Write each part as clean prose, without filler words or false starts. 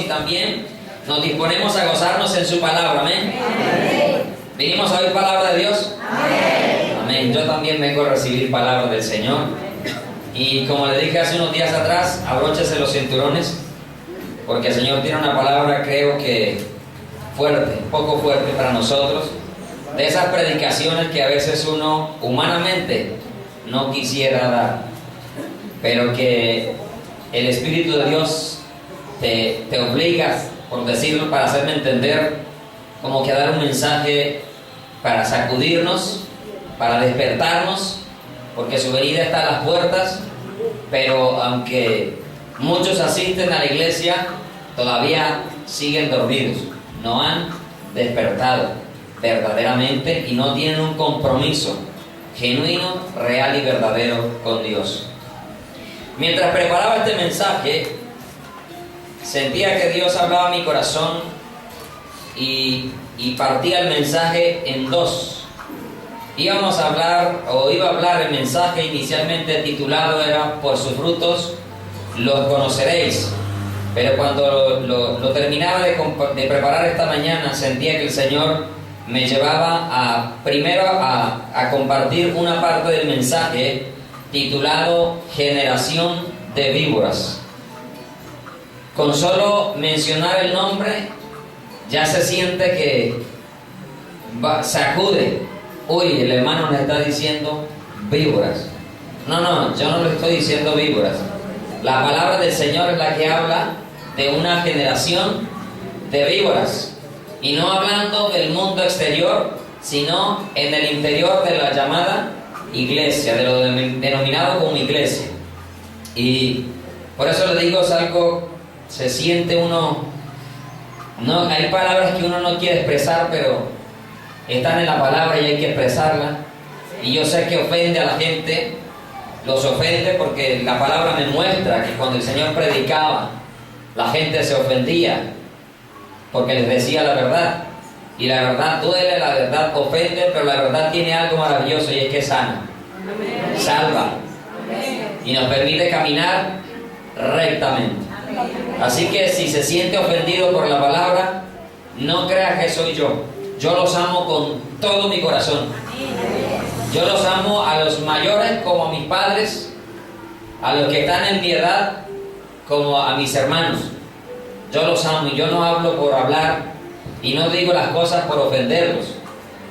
también nos disponemos a gozarnos en su palabra. Amén. ¿Vinimos a oír palabra de Dios? Amén. Yo también vengo a recibir palabra del Señor. Y como le dije hace unos días atrás, abróchese los cinturones, porque el Señor tiene una palabra, creo que fuerte, un poco fuerte para nosotros, de esas predicaciones que a veces uno humanamente no quisiera dar, pero que el Espíritu de Dios te obliga, por decirlo, para hacerme entender, como que a dar un mensaje para sacudirnos, para despertarnos, porque su venida está a las puertas. Pero aunque muchos asisten a la iglesia, todavía siguen dormidos, no han despertado verdaderamente y no tienen un compromiso genuino, real y verdadero con Dios. Mientras preparaba este mensaje, sentía que Dios hablaba a mi corazón y partía el mensaje en dos. Iba a hablar el mensaje inicialmente titulado era "Por sus frutos los conoceréis", pero cuando lo terminaba de preparar esta mañana, sentía que el Señor me llevaba primero a compartir una parte del mensaje titulado "Generación de víboras". Con solo mencionar el nombre ya se siente que sacude. Uy, el hermano nos está diciendo víboras. No, yo no le estoy diciendo víboras. La palabra del Señor es la que habla de una generación de víboras. Y no hablando del mundo exterior, sino en el interior de la llamada iglesia, de lo denominado como iglesia. Y por eso le digo, es algo, se siente uno, no, hay palabras que uno no quiere expresar, pero están en la palabra y hay que expresarla. Y yo sé que ofende a la gente, los ofende porque la palabra me muestra que cuando el Señor predicaba, la gente se ofendía porque les decía la verdad. Y la verdad duele, la verdad ofende, pero la verdad tiene algo maravilloso y es que sana, salva y nos permite caminar rectamente. Así que si se siente ofendido por la palabra, no crea que soy yo. Yo los amo con todo mi corazón. Yo los amo a los mayores como a mis padres, a los que están en mi edad como a mis hermanos. Yo los amo y yo no hablo por hablar y no digo las cosas por ofenderlos.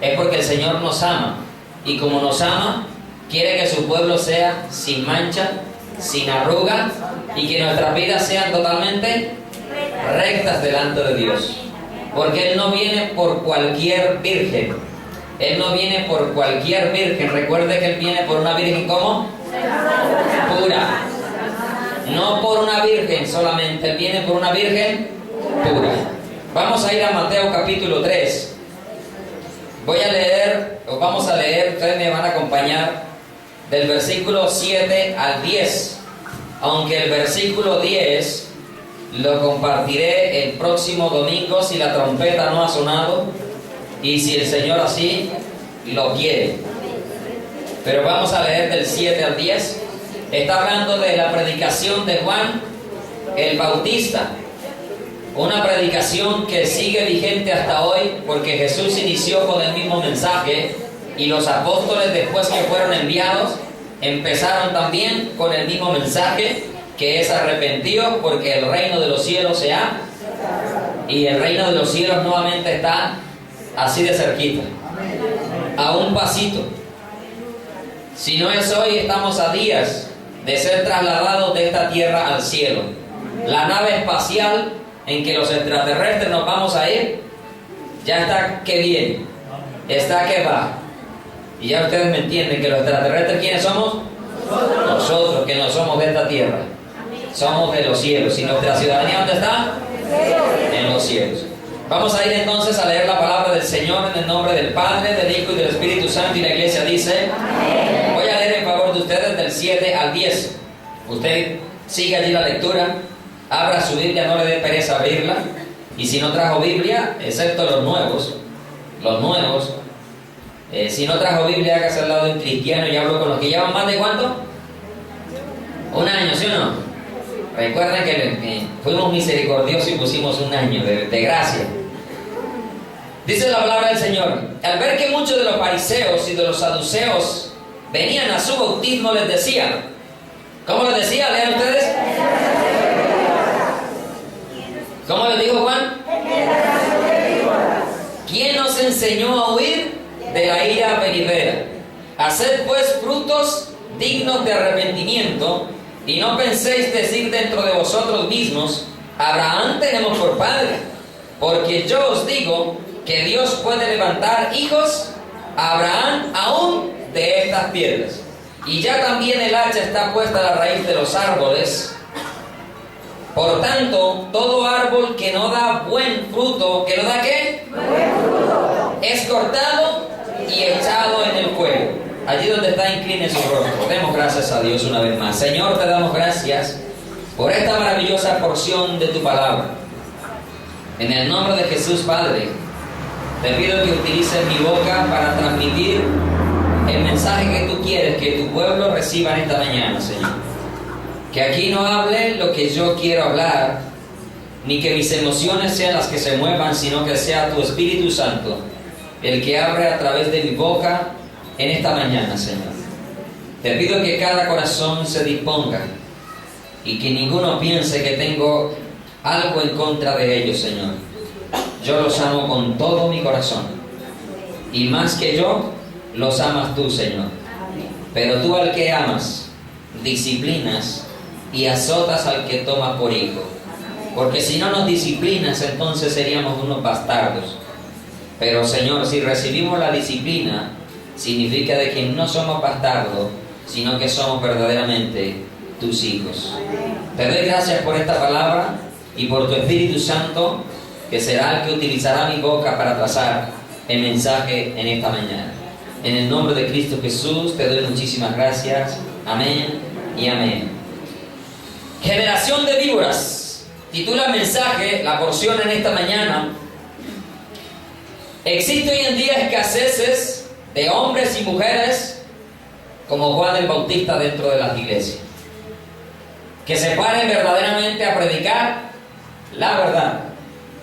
Es porque el Señor nos ama y como nos ama, quiere que su pueblo sea sin mancha, sin arruga y que nuestras vidas sean totalmente rectas delante de Dios. Porque Él no viene por cualquier virgen. Él no viene por cualquier virgen. Recuerde que Él viene por una virgen ¿cómo? Pura. No por una virgen solamente. Él viene por una virgen pura. Vamos a ir a Mateo capítulo 3. Vamos a leer, ustedes me van a acompañar, del versículo 7 al 10. Aunque el versículo 10 lo compartiré el próximo domingo si la trompeta no ha sonado y si el Señor así lo quiere. Pero vamos a leer del 7 al 10. Está hablando de la predicación de Juan el Bautista. Una predicación que sigue vigente hasta hoy porque Jesús inició con el mismo mensaje y los apóstoles, después que fueron enviados, empezaron también con el mismo mensaje, que es arrepentidos porque el reino de los cielos se ha, y el reino de los cielos nuevamente está así de cerquita, a un pasito. Si no es hoy, estamos a días de ser trasladados de esta tierra al cielo. La nave espacial en que los extraterrestres nos vamos a ir, ya está que viene, está que va. Y ya ustedes me entienden que los extraterrestres, ¿quiénes somos? Nosotros, que no somos de esta tierra. Somos de los cielos. ¿Y nuestra ciudadanía dónde está? En los cielos. Vamos a ir entonces a leer la palabra del Señor en el nombre del Padre, del Hijo y del Espíritu Santo. Y la iglesia dice, voy a leer en favor de ustedes del 7 al 10. Usted sigue allí la lectura, abra su Biblia, no le dé pereza abrirla. Y si no trajo Biblia, excepto los nuevos, si no trajo Biblia, hágase al lado de un cristiano y hablo con los que llevan más de ¿cuánto? Un año, ¿sí o no? Recuerden que fuimos misericordiosos y pusimos un año de gracia. Dice la palabra del Señor: al ver que muchos de los fariseos y de los saduceos venían a su bautismo, les decía. ¿Cómo les decía? Lean ustedes. ¿Cómo les dijo Juan? ¿Quién os enseñó a huir de la ira venidera? Haced pues frutos dignos de arrepentimiento, y no penséis decir dentro de vosotros mismos: Abraham tenemos por padre. Porque yo os digo que Dios puede levantar hijos a Abraham aún de estas piedras. Y ya también el hacha está puesta a la raíz de los árboles. Por tanto, todo árbol que no da buen fruto, ¿que no da qué? Buen fruto. Es cortado y echado en el fuego. Allí donde está, incline su rostro. Demos gracias a Dios una vez más. Señor, te damos gracias por esta maravillosa porción de tu palabra. En el nombre de Jesús, Padre, te pido que utilices mi boca para transmitir el mensaje que tú quieres que tu pueblo reciba en esta mañana, Señor. Que aquí no hable lo que yo quiero hablar, ni que mis emociones sean las que se muevan, sino que sea tu Espíritu Santo el que abre a través de mi boca en esta mañana, Señor. Te pido que cada corazón se disponga y que ninguno piense que tengo algo en contra de ellos, Señor. Yo los amo con todo mi corazón, y más que yo, los amas tú, Señor. Pero tú al que amas, disciplinas y azotas al que tomas por hijo. Porque si no nos disciplinas, entonces seríamos unos bastardos. Pero, Señor, si recibimos la disciplina, significa de que no somos bastardos, sino que somos verdaderamente tus hijos. Te doy gracias por esta palabra y por tu Espíritu Santo, que será el que utilizará mi boca para trazar el mensaje en esta mañana. En el nombre de Cristo Jesús te doy muchísimas gracias. Amén y amén. Generación de víboras. Titula el mensaje, la porción en esta mañana. Existe hoy en día escaseces de hombres y mujeres como Juan el Bautista dentro de las iglesias, que se paren verdaderamente a predicar la verdad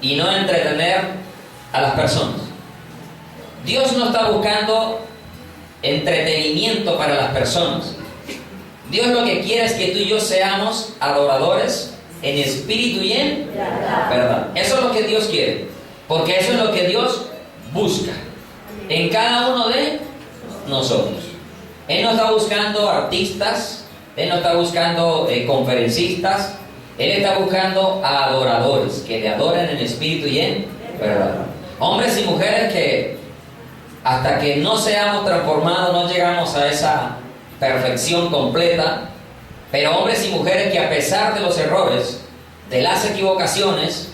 y no entretener a las personas. Dios no está buscando entretenimiento para las personas. Dios lo que quiere es que tú y yo seamos adoradores en espíritu y en verdad. Eso es lo que Dios quiere, porque eso es lo que Dios busca en cada uno de nosotros. Él no está buscando artistas, Él no está buscando conferencistas, Él está buscando a adoradores que le adoren en espíritu y en verdad. Hombres y mujeres que hasta que no seamos transformados no llegamos a esa perfección completa, pero hombres y mujeres que a pesar de los errores, de las equivocaciones,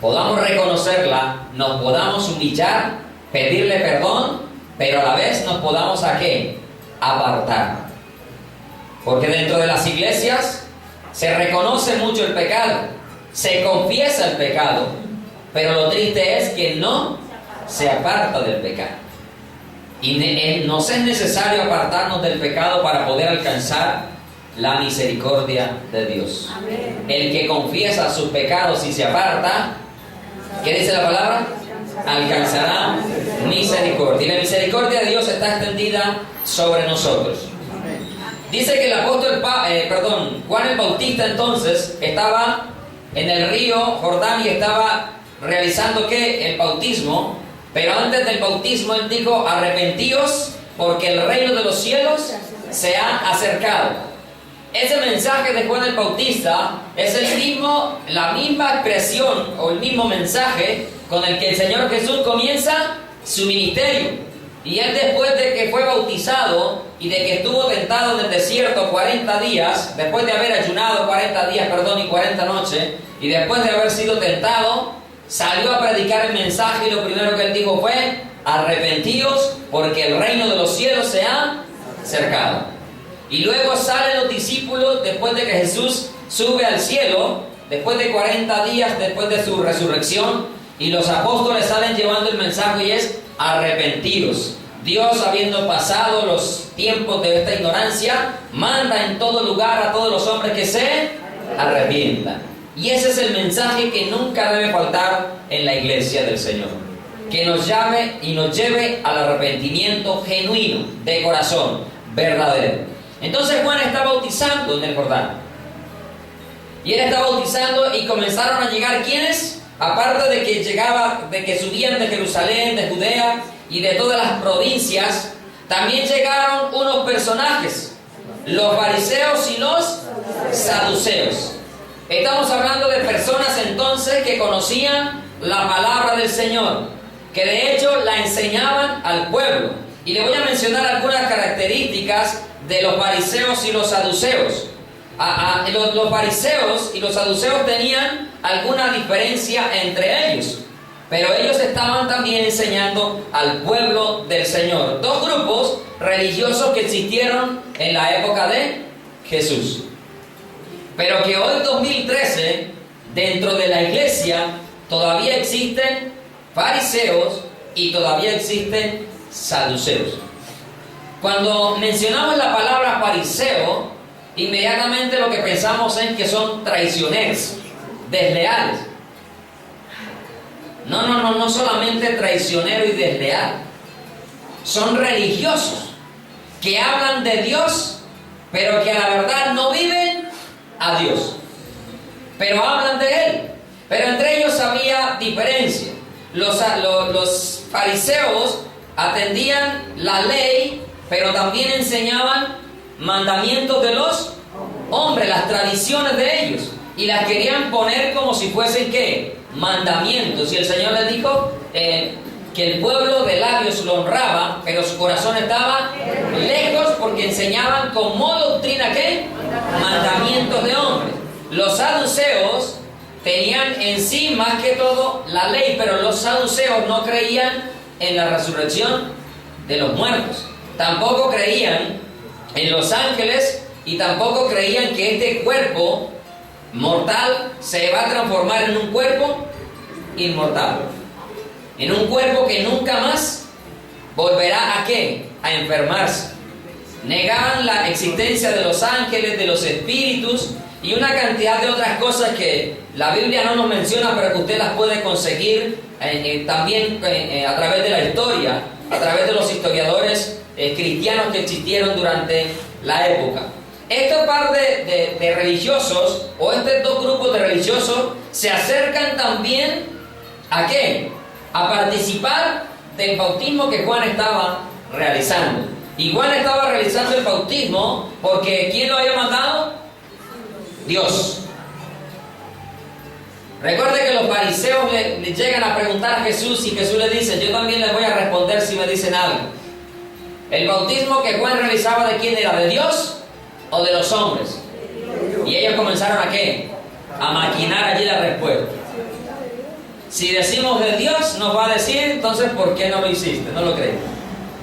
podamos reconocerla, nos podamos humillar, pedirle perdón, pero a la vez nos podamos ¿a qué? Apartar. Porque dentro de las iglesias se reconoce mucho el pecado, se confiesa el pecado, pero lo triste es que no se aparta del pecado. Y nos es necesario apartarnos del pecado para poder alcanzar la misericordia de Dios. Amén. El que confiesa sus pecados y se aparta, ¿qué dice la palabra? Alcanzará misericordia. Y la misericordia de Dios está extendida sobre nosotros. Dice que el apóstol Juan el Bautista entonces estaba en el río Jordán y estaba realizando ¿qué? El bautismo. Pero antes del bautismo él dijo: arrepentíos porque el reino de los cielos se ha acercado. Ese mensaje de Juan el Bautista es la misma expresión o el mismo mensaje con el que el Señor Jesús comienza su ministerio. Y él, después de que fue bautizado y de que estuvo tentado en el desierto 40 días, después de haber ayunado 40 días, y 40 noches, y después de haber sido tentado, salió a predicar el mensaje, y lo primero que él dijo fue: arrepentíos porque el reino de los cielos se ha acercado. Y luego salen los discípulos después de que Jesús sube al cielo, después de 40 días después de su resurrección, y los apóstoles salen llevando el mensaje y es: arrepentíos. Dios, habiendo pasado los tiempos de esta ignorancia, manda en todo lugar a todos los hombres que se arrepientan. Y ese es el mensaje que nunca debe faltar en la iglesia del Señor. Que nos llame y nos lleve al arrepentimiento genuino, de corazón, verdadero. Entonces Juan está bautizando en el Jordán. Y él está bautizando y comenzaron a llegar ¿quiénes? Aparte de que subían de Jerusalén, de Judea y de todas las provincias, también llegaron unos personajes, los fariseos y los saduceos. Estamos hablando de personas entonces que conocían la palabra del Señor, que de hecho la enseñaban al pueblo. Y le voy a mencionar algunas características de los fariseos y los saduceos. Los fariseos y los saduceos tenían alguna diferencia entre ellos, pero ellos estaban también enseñando al pueblo del Señor. Dos grupos religiosos que existieron en la época de Jesús, pero que hoy 2013 dentro de la iglesia todavía existen fariseos y todavía existen saduceos. Cuando mencionamos la palabra fariseo, inmediatamente lo que pensamos es que son traicioneros, desleales. No solamente traicionero y desleal. Son religiosos que hablan de Dios, pero que a la verdad no viven a Dios, pero hablan de Él. Pero entre ellos había diferencia. Los fariseos atendían la ley, pero también enseñaban mandamientos de los hombres, las tradiciones de ellos, y las querían poner como si fuesen ¿qué? Mandamientos. Y el Señor les dijo que el pueblo de labios lo honraba, pero su corazón estaba lejos, porque enseñaban como doctrina ¿qué? Mandamientos de hombres. Los saduceos tenían en sí más que todo la ley, pero los saduceos no creían en la resurrección de los muertos, tampoco creían en los ángeles, y tampoco creían que este cuerpo mortal se va a transformar en un cuerpo inmortal, en un cuerpo que nunca más volverá ¿a qué? A enfermarse. Negaban la existencia de los ángeles, de los espíritus y una cantidad de otras cosas que la Biblia no nos menciona, pero que usted las puede conseguir también a través de la historia, a través de los historiadores cristianos que existieron durante la época. Estos par de religiosos, o estos dos grupos de religiosos, se acercan también ¿a qué? A participar del bautismo que Juan estaba realizando. Y Juan estaba realizando el bautismo porque ¿quién lo había mandado? Dios. Recuerde que los fariseos le llegan a preguntar a Jesús, y Jesús les dice: yo también les voy a responder si me dicen algo. ¿El bautismo que Juan realizaba de quién era? ¿De Dios o de los hombres? Y ellos comenzaron ¿a qué? A maquinar allí la respuesta. Si decimos de Dios, nos va a decir, entonces ¿por qué no lo hiciste? No lo creí.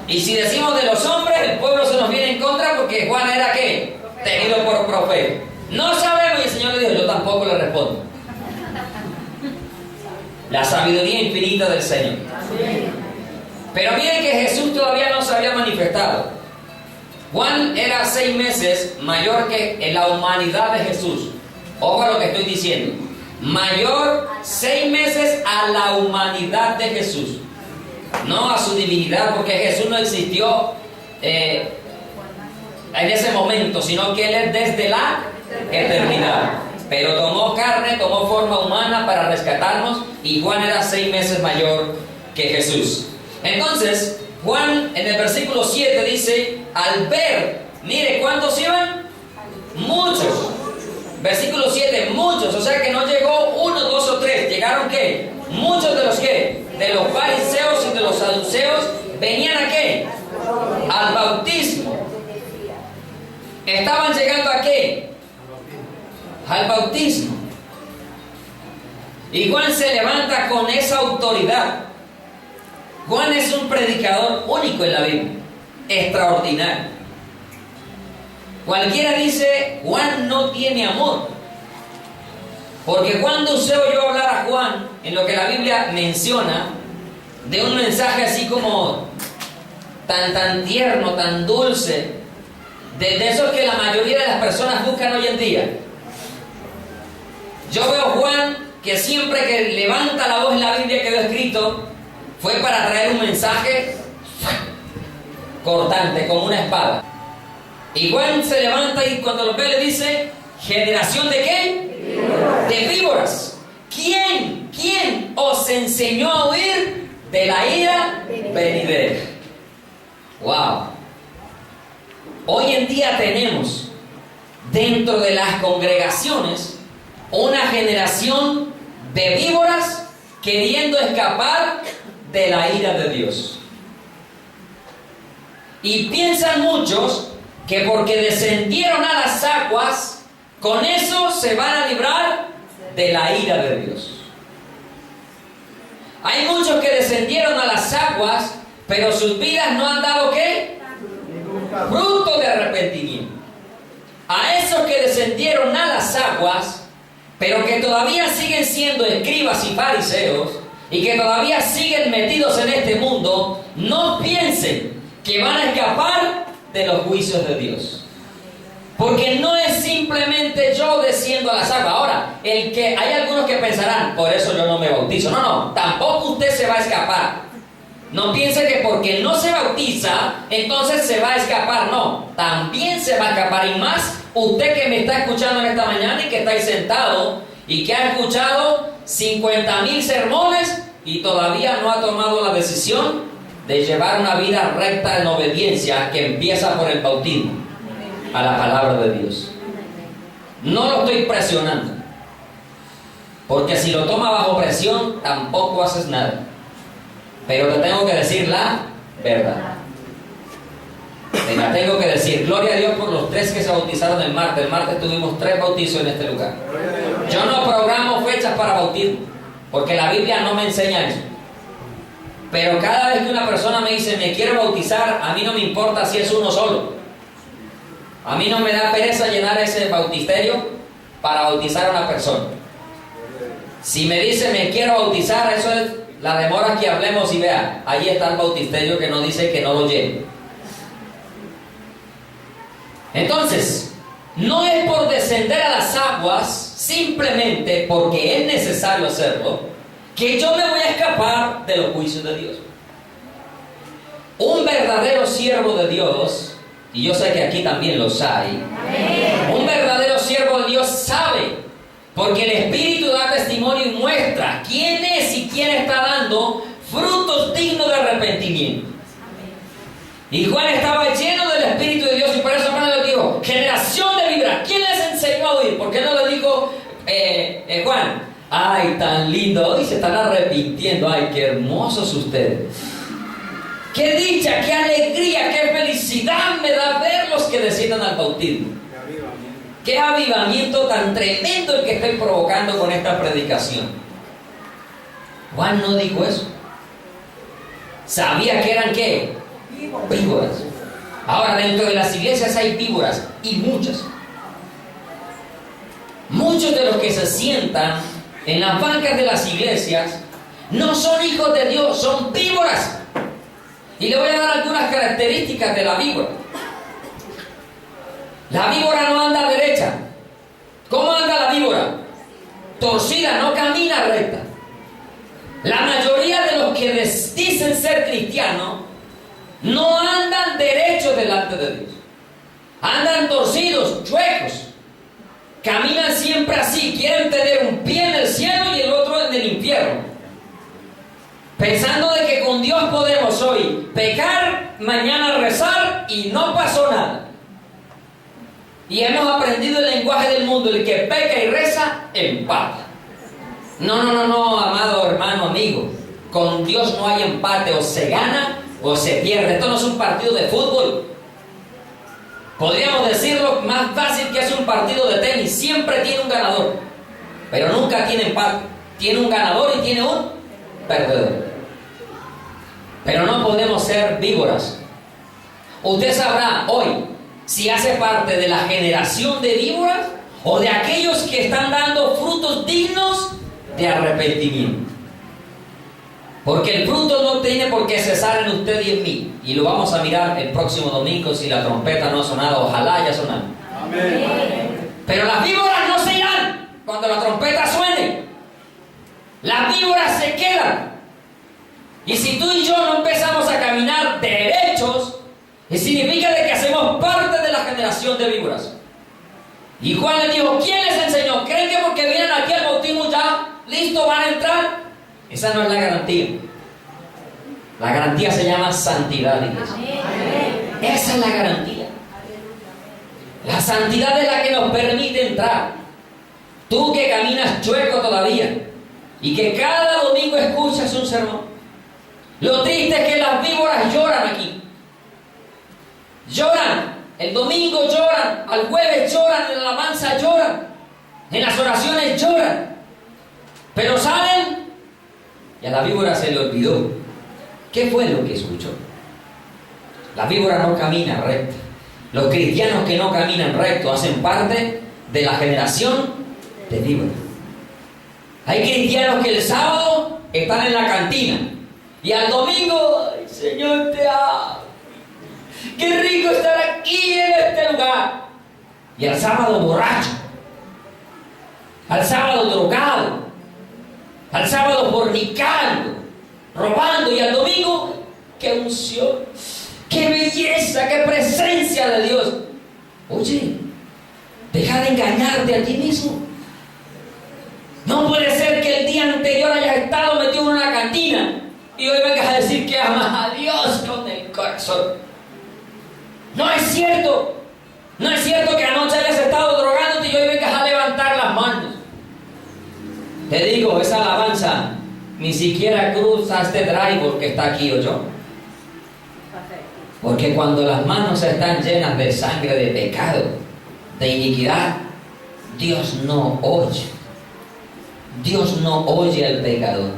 Y si decimos de los hombres, el pueblo se nos viene en contra porque Juan era ¿qué? Tenido por profeta. No sabemos, y el Señor le dijo: yo tampoco le respondo. La sabiduría infinita del Señor. Pero miren que Jesús todavía no se había manifestado. Juan era 6 meses mayor que en la humanidad de Jesús. Ojo a lo que estoy diciendo. Mayor 6 meses a la humanidad de Jesús, no a su divinidad, porque Jesús no existió en ese momento, sino que Él es desde la eternidad. Pero tomó carne, tomó forma humana para rescatarnos, y Juan era 6 meses mayor que Jesús. Entonces, Juan en el versículo 7 dice: al ver, mire, ¿cuántos iban? Muchos. Versículo 7, muchos, o sea que no llegó 1, 2 o 3, llegaron ¿qué? Muchos de los ¿qué? De los fariseos y de los saduceos venían ¿a qué? Al bautismo. Estaban llegando ¿a qué? Al bautismo. Y Juan se levanta con esa autoridad. Juan es un predicador único en la Biblia, extraordinario. Cualquiera dice: Juan no tiene amor. Porque cuando usted oyó hablar a Juan, en lo que la Biblia menciona, de un mensaje así como tan tierno, tan dulce, de esos que la mayoría de las personas buscan hoy en día. Yo veo a Juan que siempre que levanta la voz en la Biblia quedó escrito, fue para traer un mensaje cortante, como una espada. Y Juan se levanta y cuando lo ve le dice, ¿generación de qué? De víboras. ¿Quién os enseñó a huir de la ira venidera? Wow. Hoy en día tenemos dentro de las congregaciones una generación de víboras queriendo escapar de la ira de Dios. Y piensan muchos que porque descendieron a las aguas, con eso se van a librar de la ira de Dios. Hay muchos que descendieron a las aguas, pero sus vidas no han dado ¿qué? Fruto de arrepentimiento. A esos que descendieron a las aguas, pero que todavía siguen siendo escribas y fariseos, y que todavía siguen metidos en este mundo, no piensen que van a escapar de los juicios de Dios. Porque no es simplemente yo desciendo a las aguas. Ahora, hay algunos que pensarán, por eso yo no me bautizo. No, tampoco usted se va a escapar. No piense que porque no se bautiza, entonces se va a escapar. No, también se va a escapar. Y más, usted que me está escuchando en esta mañana y que está ahí sentado y que ha escuchado 50,000 sermones y todavía no ha tomado la decisión de llevar una vida recta en obediencia que empieza por el bautismo a la palabra de Dios. No lo estoy presionando, porque si lo toma bajo presión tampoco haces nada. Pero te tengo que decir la verdad. Te la tengo que decir. Gloria a Dios por los 3 que se bautizaron el martes. El martes tuvimos 3 bautizos en este lugar. Yo no programo fechas para bautismo, porque la Biblia no me enseña eso. Pero cada vez que una persona me dice me quiero bautizar, a mí no me importa si es uno solo. A mí no me da pereza llenar ese bautisterio para bautizar a una persona. Si me dice me quiero bautizar, eso es la demora que hablemos y vea, ahí está el bautisterio que no dice que no lo llene. Entonces, no es por descender a las aguas, simplemente porque es necesario hacerlo, que yo me voy a escapar de los juicios de Dios. Un verdadero siervo de Dios, y yo sé que aquí también los hay, un verdadero siervo de Dios sabe, porque el Espíritu da testimonio y muestra quién es y quién está dando frutos dignos de arrepentimiento. Y Juan estaba lleno del Espíritu de Dios y por eso hermano le dijo, generación de víboras, ¿quién les enseñó a oír? ¿Por qué no le dijo Juan? Ay, tan lindo, hoy se están arrepintiendo, ay, qué hermosos ustedes. Qué dicha, qué alegría, qué felicidad me da verlos que desciendan al bautismo. Qué avivamiento tan tremendo el que estoy provocando con esta predicación. Juan no dijo eso. Sabía que eran ¿qué? Víboras. Ahora dentro de las iglesias hay víboras y muchas. Muchos de los que se sientan en las bancas de las iglesias no son hijos de Dios, son víboras. Y le voy a dar algunas características de la víbora. La víbora no anda derecha. ¿Cómo anda la víbora? Torcida, no camina recta. La mayoría de los que dicen ser cristianos no andan derechos delante de Dios. Andan torcidos, chuecos. Caminan siempre así. Quieren tener un pie en el cielo y el otro en el infierno. Pensando de que con Dios podemos hoy pecar, mañana rezar y no pasó nada. Y hemos aprendido el lenguaje del mundo, el que peca y reza, empata. No, amado hermano, amigo. Con Dios no hay empate, o se gana o se pierde. Esto no es un partido de fútbol. Podríamos decirlo más fácil que es un partido de tenis. Siempre tiene un ganador, pero nunca tiene empate. Tiene un ganador y tiene un perdedor. Pero no podemos ser víboras. Usted sabrá hoy si hace parte de la generación de víboras o de aquellos que están dando frutos dignos de arrepentimiento. Porque el fruto no tiene por qué cesar en usted y en mí. Y lo vamos a mirar el próximo domingo si la trompeta no ha sonado. Ojalá haya sonado. Amén. Pero las víboras no se irán cuando la trompeta suene, las víboras se quedan. Y si tú y yo no empezamos a caminar derechos, significa de que hacemos parte de la generación de víboras. Y Juan les dijo, ¿quién les enseñó? ¿Creen que porque vienen aquí al bautismo ya, listo, van a entrar? Esa no es la garantía. La garantía se llama santidad, iglesia. Esa es la garantía. La santidad es la que nos permite entrar. Tú que caminas chueco todavía y que cada domingo escuchas un sermón. Lo triste es que las víboras lloran aquí. Lloran. El domingo lloran. Al jueves lloran. En la alabanza lloran. En las oraciones lloran. Pero salen y a la víbora se le olvidó. ¿Qué fue lo que escuchó? La víbora no camina recta. Los cristianos que no caminan recto hacen parte de la generación de víboras. Hay cristianos que el sábado están en la cantina y al domingo, ay, Señor, te amo. Qué rico estar aquí en este lugar. Y al sábado borracho, al sábado drogado, al sábado fornicando, robando, y al domingo, qué unción, qué belleza, qué presencia de Dios. Oye, deja de engañarte a ti mismo. No puede ser que el día anterior hayas estado metido en una cantina y hoy vengas a decir que amas a Dios con el corazón. No es cierto. No es cierto que anoche hayas estado drogándote y hoy vengas a levantar las manos. Te digo, esa alabanza ni siquiera cruza este drive que está aquí o yo. Porque cuando las manos están llenas de sangre de pecado, de iniquidad, Dios no oye. Dios no oye al pecador.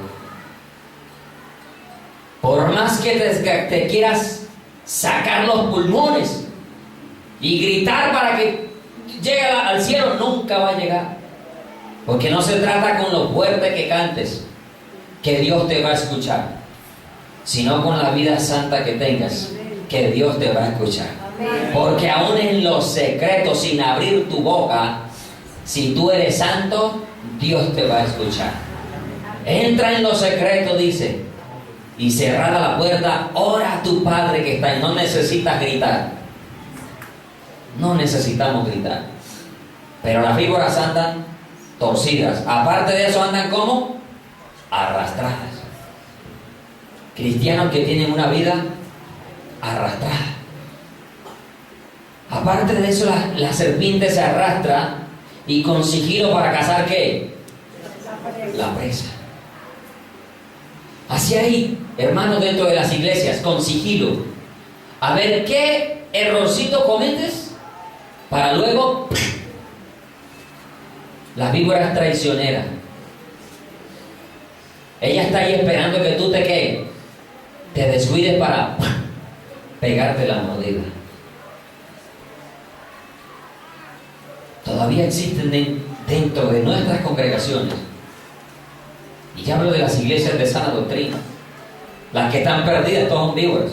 Por más que te quieras sacar los pulmones y gritar para que llegue al cielo, nunca va a llegar. Porque no se trata con lo fuerte que cantes que Dios te va a escuchar, sino con la vida santa que tengas, que Dios te va a escuchar. Porque aún en los secretos, sin abrir tu boca, si tú eres santo, Dios te va a escuchar. Entra en los secretos, dice, y cerrada la puerta, ora a tu Padre que está ahí. No necesitas gritar. No necesitamos gritar. Pero las víboras andan torcidas. Aparte de eso, andan como arrastradas. Cristianos que tienen una vida arrastrada. Aparte de eso, la serpiente se arrastra y con sigilo para cazar ¿qué? La presa. Así ahí, hermanos, dentro de las iglesias, con sigilo, a ver qué errorcito cometes para luego las víboras traicioneras. Ella está ahí esperando que tú te descuides para pegarte la mordida. Todavía existen dentro de nuestras congregaciones, y ya hablo de las iglesias de sana doctrina, las que están perdidas, todas son víboras.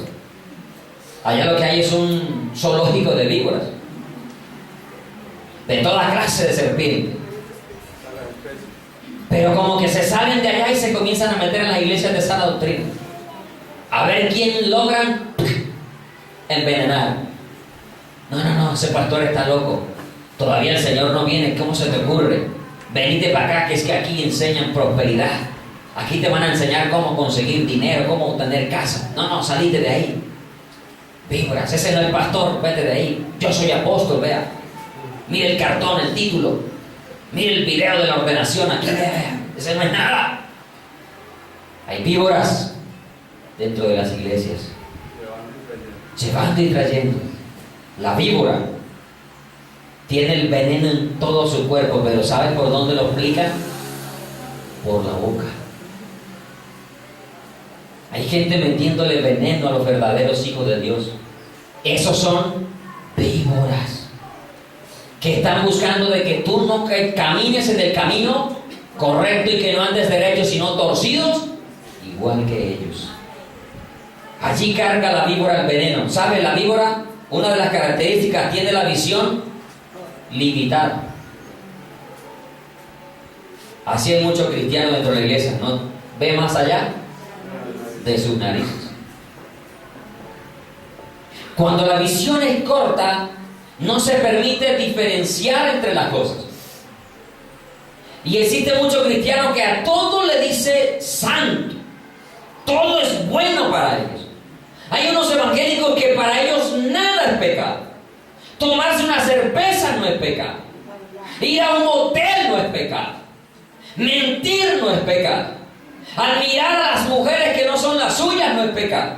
Allá lo que hay es un zoológico de víboras, de toda clase de serpientes. Pero como que se salen de allá y se comienzan a meter en las iglesias de sana doctrina, a ver quién logran envenenar. No, ese pastor está loco. Todavía el Señor no viene. ¿Cómo se te ocurre? Venite para acá, que es que aquí enseñan prosperidad. Aquí te van a enseñar cómo conseguir dinero, cómo tener casa. No, salite de ahí. Víboras, ese no es el pastor, vete de ahí. Yo soy apóstol, vea. Mire el cartón, el título. Mire el video de la ordenación, aquí vea. Ese no es nada. Hay víboras dentro de las iglesias. Llevando y trayendo. La víbora tiene el veneno en todo su cuerpo, pero ¿sabes por dónde lo aplican? Por la boca. Hay gente metiéndole veneno a los verdaderos hijos de Dios. Esos son víboras que están buscando de que tú no camines en el camino correcto y que no andes derecho, sino torcidos, igual que ellos. Allí carga la víbora el veneno. ¿Sabe? La víbora, una de las características, tiene la visión limitada. Así hay muchos cristianos dentro de la iglesia, no ve más allá de sus narices. Cuando la visión es corta, no se permite diferenciar entre las cosas. Y existe mucho cristiano que a todo le dice santo. Todo es bueno para ellos. Hay unos evangélicos que para ellos nada es pecado. Tomarse una cerveza no es pecado. Ir a un motel no es pecado. Mentir no es pecado. Admirar a las mujeres que no son las suyas no es pecado.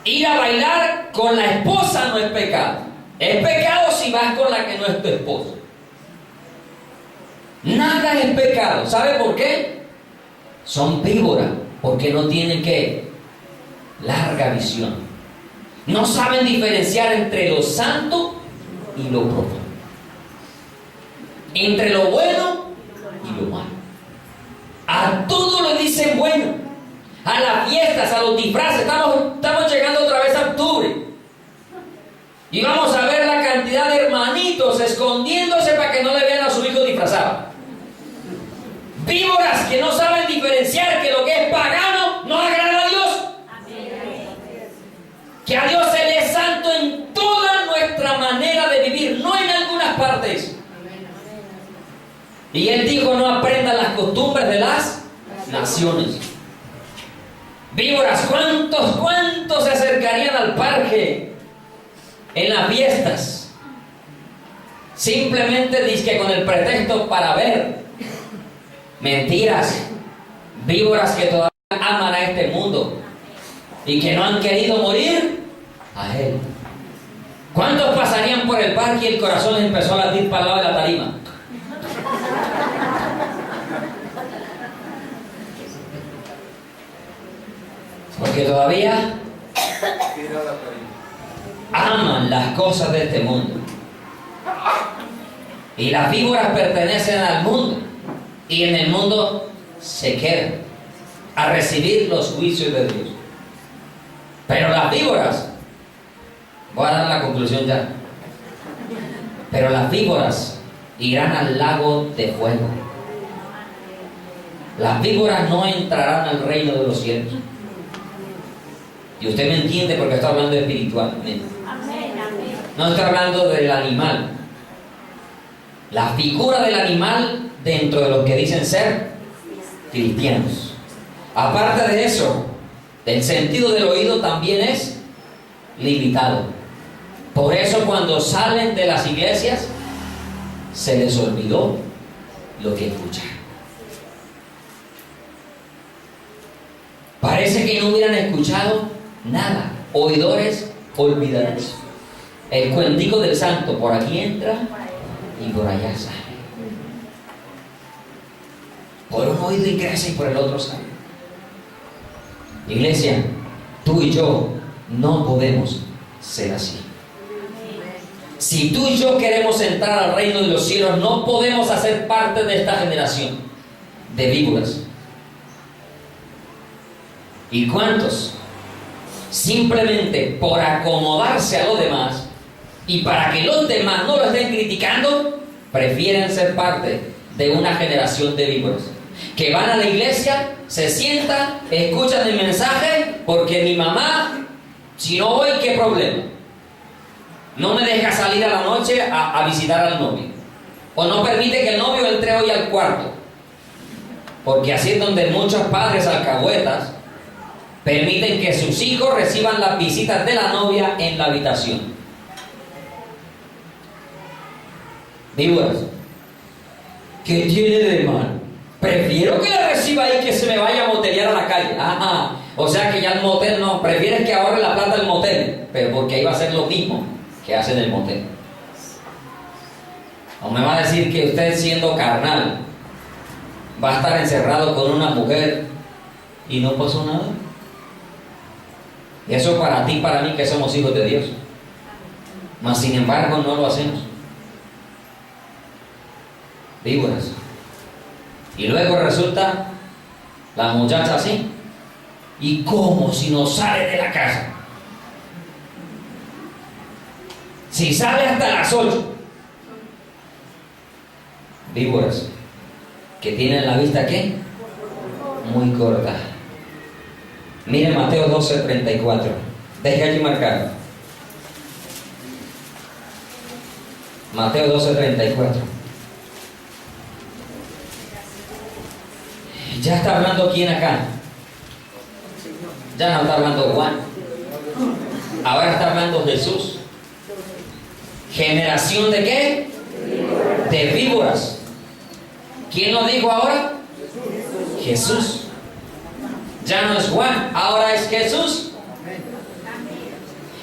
Ir a bailar con la esposa no es pecado. Es pecado si vas con la que no es tu esposa. Nada es pecado. ¿Sabe por qué? Son víboras, porque no tienen ¿qué? Larga visión. No saben diferenciar entre lo santo y lo profano, entre lo bueno y lo malo. A todo le dicen bueno. A las fiestas, a los disfraces. Estamos llegando otra vez a octubre. Y vamos a ver la cantidad de hermanitos escondiéndose para que no le vean a su hijo disfrazado. Víboras que no saben diferenciar que lo que es pagano no agrada a Dios. Que a Dios Él es santo en toda nuestra manera de vivir, no en algunas partes. Y Él dijo: no aprendan las costumbres de las naciones. Víboras, ¿cuántos se acercarían al parque en las fiestas? Simplemente dizque con el pretexto para ver. Mentiras. Víboras que todavía aman a este mundo y que no han querido morir a Él. ¿Cuántos pasarían por el parque y el corazón les empezó a latir para el lado de la tarima? Porque todavía aman las cosas de este mundo. Y las víboras pertenecen al mundo. Y en el mundo se quedan a recibir los juicios de Dios. Pero las víboras, voy a dar la conclusión ya. Pero las víboras irán al lago de fuego. Las víboras no entrarán al reino de los cielos. Y usted me entiende porque estoy hablando espiritualmente. No estoy hablando del animal. La figura del animal dentro de los que dicen ser cristianos. Aparte de eso, el sentido del oído también es limitado. Por eso cuando salen de las iglesias se les olvidó lo que escucharon. Parece que no hubieran escuchado nada. Oidores olvidadizos. El cuentico del santo, por aquí entra y por allá sale. Por un oído ingresa y por el otro sale. Iglesia, tú y yo no podemos ser así. Si tú y yo queremos entrar al reino de los cielos, no podemos hacer parte de esta generación de víboras. ¿Y cuántos? Simplemente por acomodarse a los demás y para que los demás no lo estén criticando, prefieren ser parte de una generación de víboras que van a la iglesia, se sientan, escuchan el mensaje, porque mi mamá, si no voy, ¿qué problema? No me deja salir a la noche a visitar al novio, o no permite que el novio entre hoy al cuarto, porque así es donde muchos padres alcahuetas permiten que sus hijos reciban las visitas de la novia en la habitación. Víboras, ¿qué tiene de mal? Prefiero que la reciba ahí que se me vaya a motelear a la calle. Ajá, o sea que ya el motel no, prefieres que ahorre la plata del motel, pero porque ahí va a ser lo mismo que hace en el motel. O me va a decir que usted, siendo carnal, va a estar encerrado con una mujer y no pasó nada. Y eso para ti, para mí, que somos hijos de Dios. Mas sin embargo no lo hacemos. Víboras. Y luego resulta la muchacha así. ¿Y cómo si no sale de la casa? Si sale hasta las 8, Víboras. Que tienen la vista, ¿qué? Muy corta. Miren Mateo 12:34. Deje allí marcado. Mateo 12:34. Ya está hablando quién acá. Ya no está hablando Juan. Ahora está hablando Jesús. ¿Generación de qué? De víboras. ¿Quién lo dijo ahora? Jesús. Ya no es Juan, ahora es Jesús.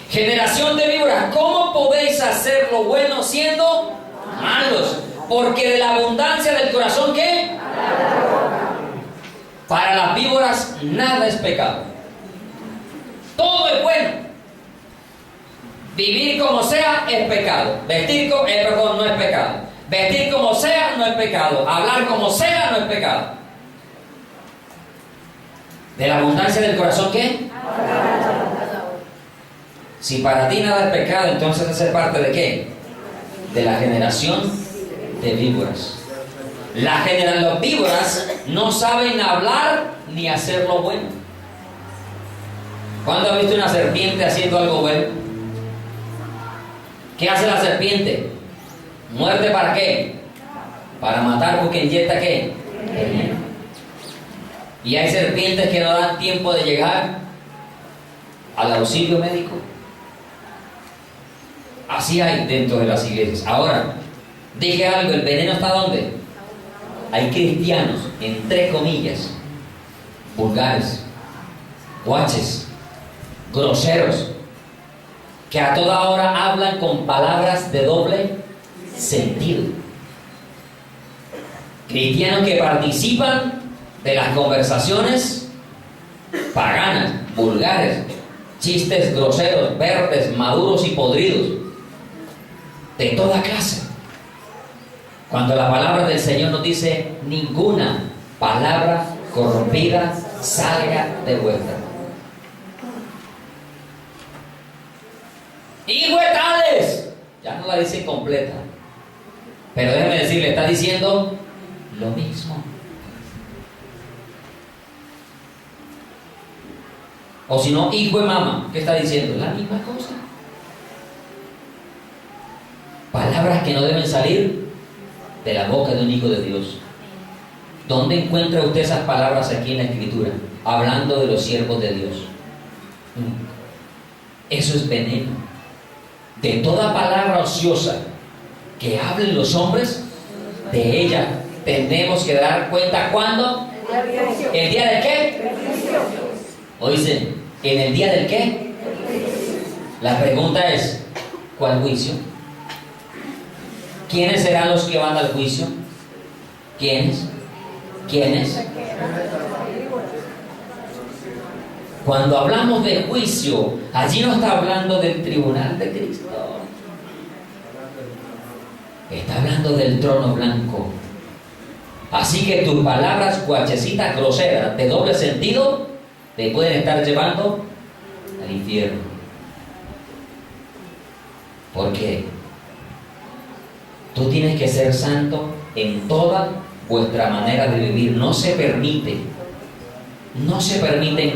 Generación de víboras, ¿cómo podéis hacer lo bueno siendo malos? Porque de la abundancia del corazón, ¿qué? Para las víboras nada es pecado. Todo es bueno. Vivir como sea es pecado. Vestir como, no es pecado. Vestir como sea no es pecado. Hablar como sea no es pecado. De la abundancia del corazón, ¿qué? Si para ti nada es pecado, entonces hace parte de ¿qué? De la generación de víboras. Los víboras no saben hablar ni hacer lo bueno. ¿Cuándo has visto una serpiente haciendo algo bueno? ¿Qué hace la serpiente? ¿Muerde para qué? Para matar, porque inyecta ¿qué? Y hay serpientes que no dan tiempo de llegar al auxilio médico. Así hay dentro de las iglesias. Ahora, dije algo, ¿el veneno está dónde? Hay cristianos, entre comillas, vulgares, guaches, groseros, que a toda hora hablan con palabras de doble sentido. Cristianos que participan de las conversaciones paganas, vulgares, chistes groseros, verdes, maduros y podridos, de toda clase. Cuando la palabra del Señor nos dice: ninguna palabra corrompida salga de vuestra. ¡Hijo de tales! Ya no la dice completa, pero déjeme decirle, está diciendo lo mismo. O si no, hijo de mamá, ¿qué está diciendo? La misma cosa. Palabras que no deben salir de la boca de un hijo de Dios. ¿Dónde encuentra usted esas palabras aquí en la Escritura? Hablando de los siervos de Dios. Eso es veneno. De toda palabra ociosa que hablen los hombres, de ella tenemos que dar cuenta. ¿Cuándo? ¿El día del qué? Oíste, ¿en el día del qué? La pregunta es, ¿cuál juicio? ¿Quiénes serán los que van al juicio? ¿Quiénes? ¿Quiénes? Cuando hablamos de juicio, allí no está hablando del tribunal de Cristo. Está hablando del trono blanco. Así que tus palabras guachecitas, groseras, de doble sentido, te pueden estar llevando al infierno. ¿Por qué? Tú tienes que ser santo en toda vuestra manera de vivir. No se permiten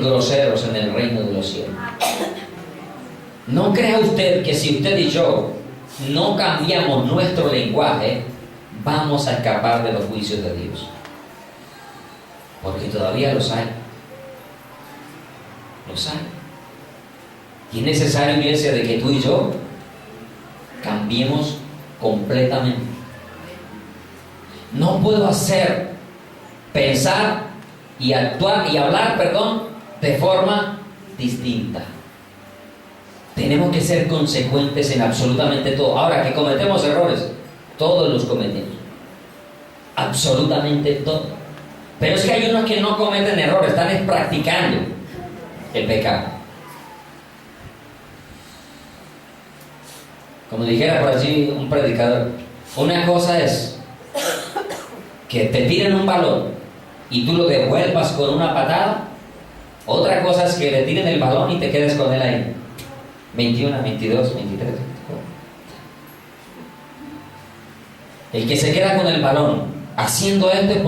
groseros en el reino de los cielos. No crea usted que si usted y yo no cambiamos nuestro lenguaje, vamos a escapar de los juicios de Dios. Porque todavía los hay. Los hay. Y es necesario, iglesia, de que tú y yo cambiemos completamente. No puedo pensar y actuar y hablar, de forma distinta. Tenemos que ser consecuentes en absolutamente todo. Ahora, que cometemos errores, todos los cometemos. Absolutamente todo. Pero es que hay unos que no cometen errores, están practicando el pecado. Como dijera por allí un predicador, una cosa es que te tiren un balón y tú lo devuelvas con una patada. Otra cosa es que le tiren el balón y te quedes con él ahí. 21, 22, 23, 24. El que se queda con el balón haciendo esto es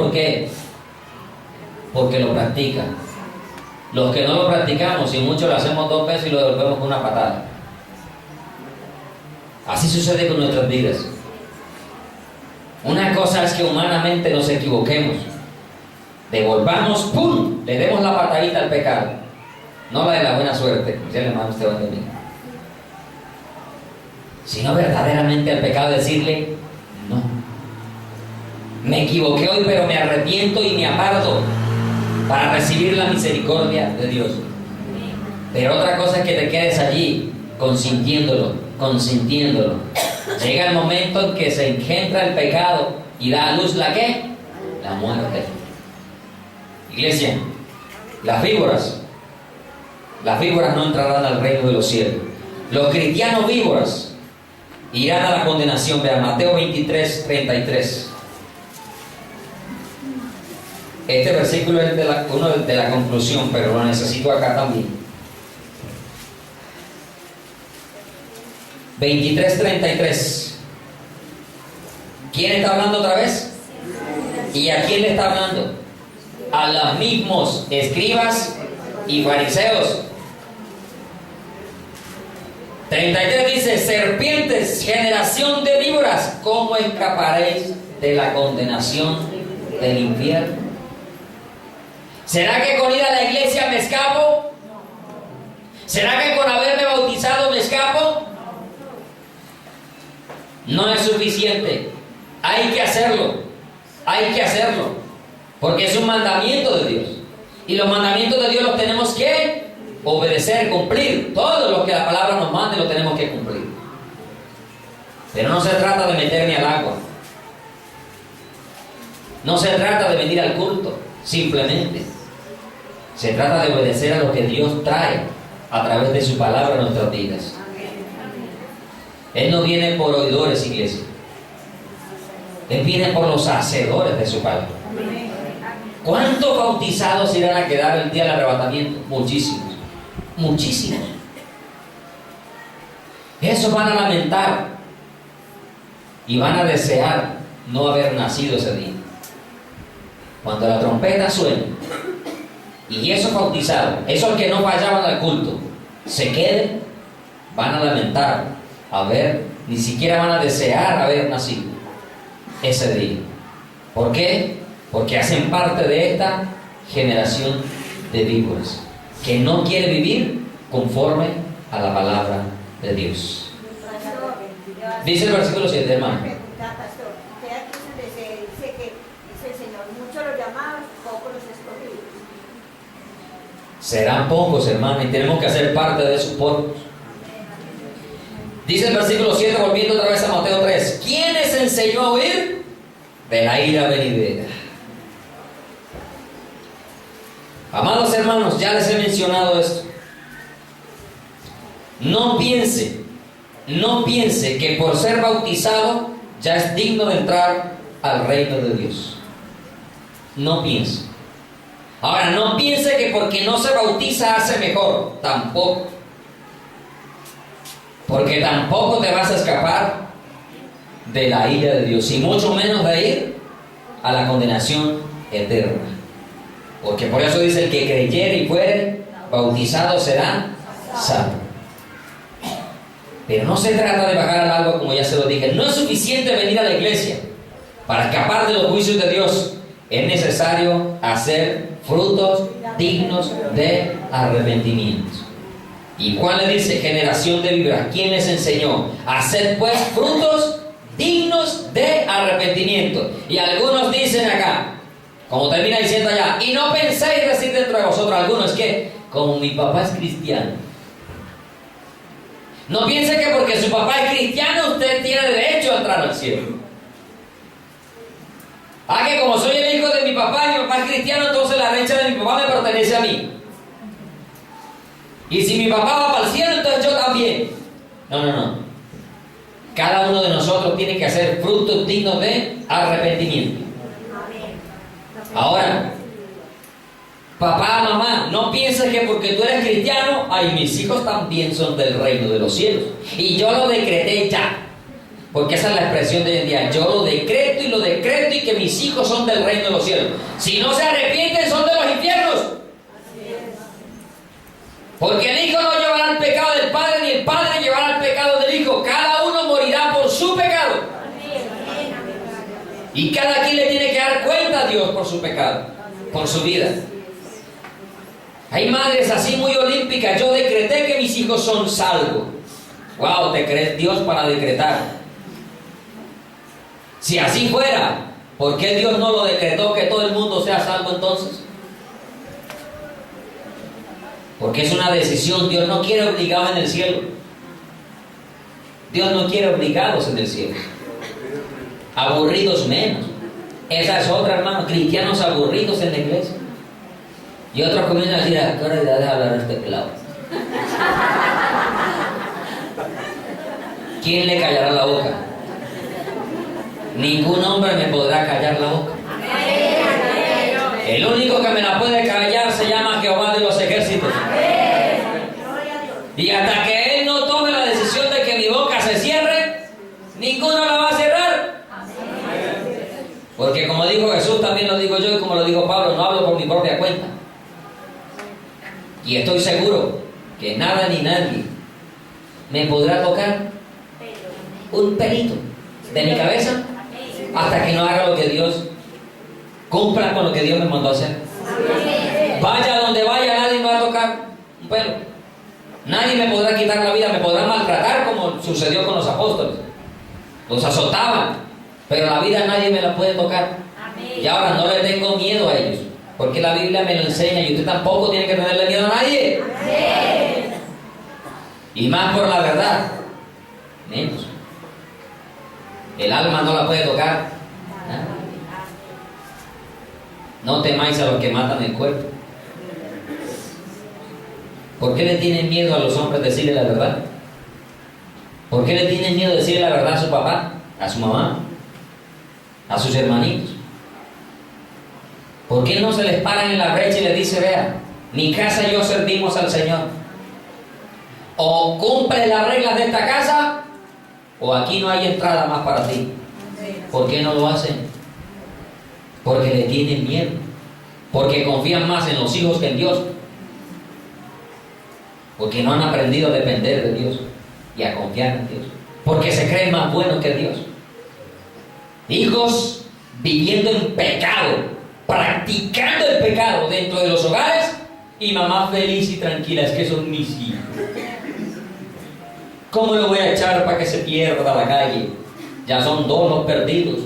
porque lo practica. Los que no lo practicamos, y muchos lo hacemos 2 veces y lo devolvemos con una patada. Así sucede con nuestras vidas. Una cosa es que humanamente nos equivoquemos, devolvamos, ¡pum!, le demos la patadita al pecado, no la de la buena suerte, ya le mando usted de mí, sino verdaderamente al pecado decirle, no, me equivoqué hoy, pero me arrepiento y me aparto para recibir la misericordia de Dios. Pero otra cosa es que te quedes allí consintiéndolo. Llega el momento en que se engendra el pecado y da a luz ¿la qué? La muerte. Iglesia, las víboras no entrarán al reino de los cielos. Los cristianos víboras irán a la condenación. Vean Mateo 23, 33. Este versículo es uno de la conclusión, pero lo necesito acá también. 23:33. ¿Quién está hablando otra vez? ¿Y a quién le está hablando? A los mismos escribas y fariseos. 33 dice: serpientes, generación de víboras, ¿cómo escaparéis de la condenación del infierno? ¿Será que con ir a la iglesia me escapo? ¿Será que con haberme bautizado me escapo? No es suficiente. Hay que hacerlo, porque es un mandamiento de Dios, y los mandamientos de Dios los tenemos que obedecer, cumplir. Todo lo que la palabra nos mande lo tenemos que cumplir. Pero no se trata de meterme al agua, no se trata de venir al culto, simplemente se trata de obedecer a lo que Dios trae a través de su palabra en nuestras vidas. Él no viene por oidores, iglesia. Él viene por los hacedores de su palabra. ¿Cuántos bautizados irán a quedar el día del arrebatamiento? Muchísimos. Muchísimos. Esos van a lamentar y van a desear no haber nacido ese día. Cuando la trompeta suene y esos bautizados, esos que no fallaban al culto, se queden, van a lamentar ni siquiera van a desear haber nacido ese día. ¿Por qué? Porque hacen parte de esta generación de víboras que no quiere vivir conforme a la palabra de Dios. Dice el versículo 7, hermano. Pastor, usted aquí dice que dice el Señor, muchos los llamados, pocos los escogidos. Serán pocos, hermano, y tenemos que hacer parte de esos pocos. Dice el versículo 7, volviendo otra vez a Mateo 3: ¿quién les enseñó a huir de la ira venidera? Amados hermanos, ya les he mencionado esto. No piense que por ser bautizado ya es digno de entrar al reino de Dios. No piense. Ahora, no piense que porque no se bautiza hace mejor. Tampoco. Porque tampoco te vas a escapar de la ira de Dios, y mucho menos de ir a la condenación eterna. Porque por eso dice: el que creyere y fuere bautizado será salvo. Pero no se trata de bajar al agua, como ya se lo dije. No es suficiente venir a la iglesia para escapar de los juicios de Dios. Es necesario hacer frutos dignos de arrepentimiento. ¿Y cuál le dice? Generación de víboras. ¿Quién les enseñó? Haced pues frutos dignos de arrepentimiento. Y algunos dicen acá, como termina diciendo allá: y no penséis decir dentro de vosotros algunos que, como mi papá es cristiano. No piense que porque su papá es cristiano usted tiene derecho a entrar al cielo. Que como soy el hijo de mi papá es cristiano, entonces la herencia de mi papá me pertenece a mí. Y si mi papá va para el cielo, entonces yo también. No. Cada uno de nosotros tiene que hacer frutos dignos de arrepentimiento. Ahora, papá, mamá, no pienses que porque tú eres cristiano, mis hijos también son del reino de los cielos. Y yo lo decreté ya. Porque esa es la expresión de hoy en día. Yo lo decreto y que mis hijos son del reino de los cielos. Si no se arrepienten, son de los infiernos. Porque el hijo no llevará el pecado del padre, ni el padre llevará el pecado del hijo. Cada uno morirá por su pecado. Y cada quien le tiene que dar cuenta a Dios por su pecado, por su vida. Hay madres así muy olímpicas. Yo decreté que mis hijos son salvos. Wow, ¿te crees Dios para decretar? Si así fuera, ¿por qué Dios no lo decretó que todo el mundo sea salvo entonces? Porque es una decisión. Dios no quiere obligados en el cielo. Dios no quiere obligados en el cielo. Aburridos menos. Esa es otra, hermano. Cristianos aburridos en la iglesia. Y otros comienzan a decir, ¿a qué hora de hablar este pelado? ¿Quién le callará la boca? Ningún hombre me podrá callar la boca. El único que me la puede callar se llama Jehová de los ejércitos. Y hasta que Él no tome la decisión de que mi boca se cierre, ninguno la va a cerrar. Porque como dijo Jesús, también lo digo yo, y como lo dijo Pablo, no hablo por mi propia cuenta. Y estoy seguro que nada ni nadie me podrá tocar un pelito de mi cabeza hasta que no haga lo que Dios cumpla con lo que Dios me mandó a hacer. Vaya donde vaya, nadie me va a tocar un pelo. Nadie me podrá quitar la vida, me podrá maltratar como sucedió con los apóstoles. Los azotaban, pero la vida nadie me la puede tocar. Y ahora no le tengo miedo a ellos, porque la Biblia me lo enseña y usted tampoco tiene que tenerle miedo a nadie. Y más por la verdad, menos. El alma no la puede tocar. No temáis a los que matan el cuerpo. ¿Por qué le tienen miedo a los hombres decirle la verdad? ¿Por qué le tienen miedo decirle la verdad a su papá, a su mamá, a sus hermanitos? ¿Por qué no se les paran en la brecha y les dice, vea, mi casa y yo servimos al Señor? O cumple las reglas de esta casa, o aquí no hay entrada más para ti. ¿Por qué no lo hacen? Porque le tienen miedo. Porque confían más en los hijos que en Dios. Porque no han aprendido a depender de Dios y a confiar en Dios. Porque se creen más buenos que Dios. Hijos viviendo en pecado, practicando el pecado dentro de los hogares, y mamá feliz y tranquila, es que son mis hijos. ¿Cómo lo voy a echar para que se pierda a la calle? Ya son dos los perdidos.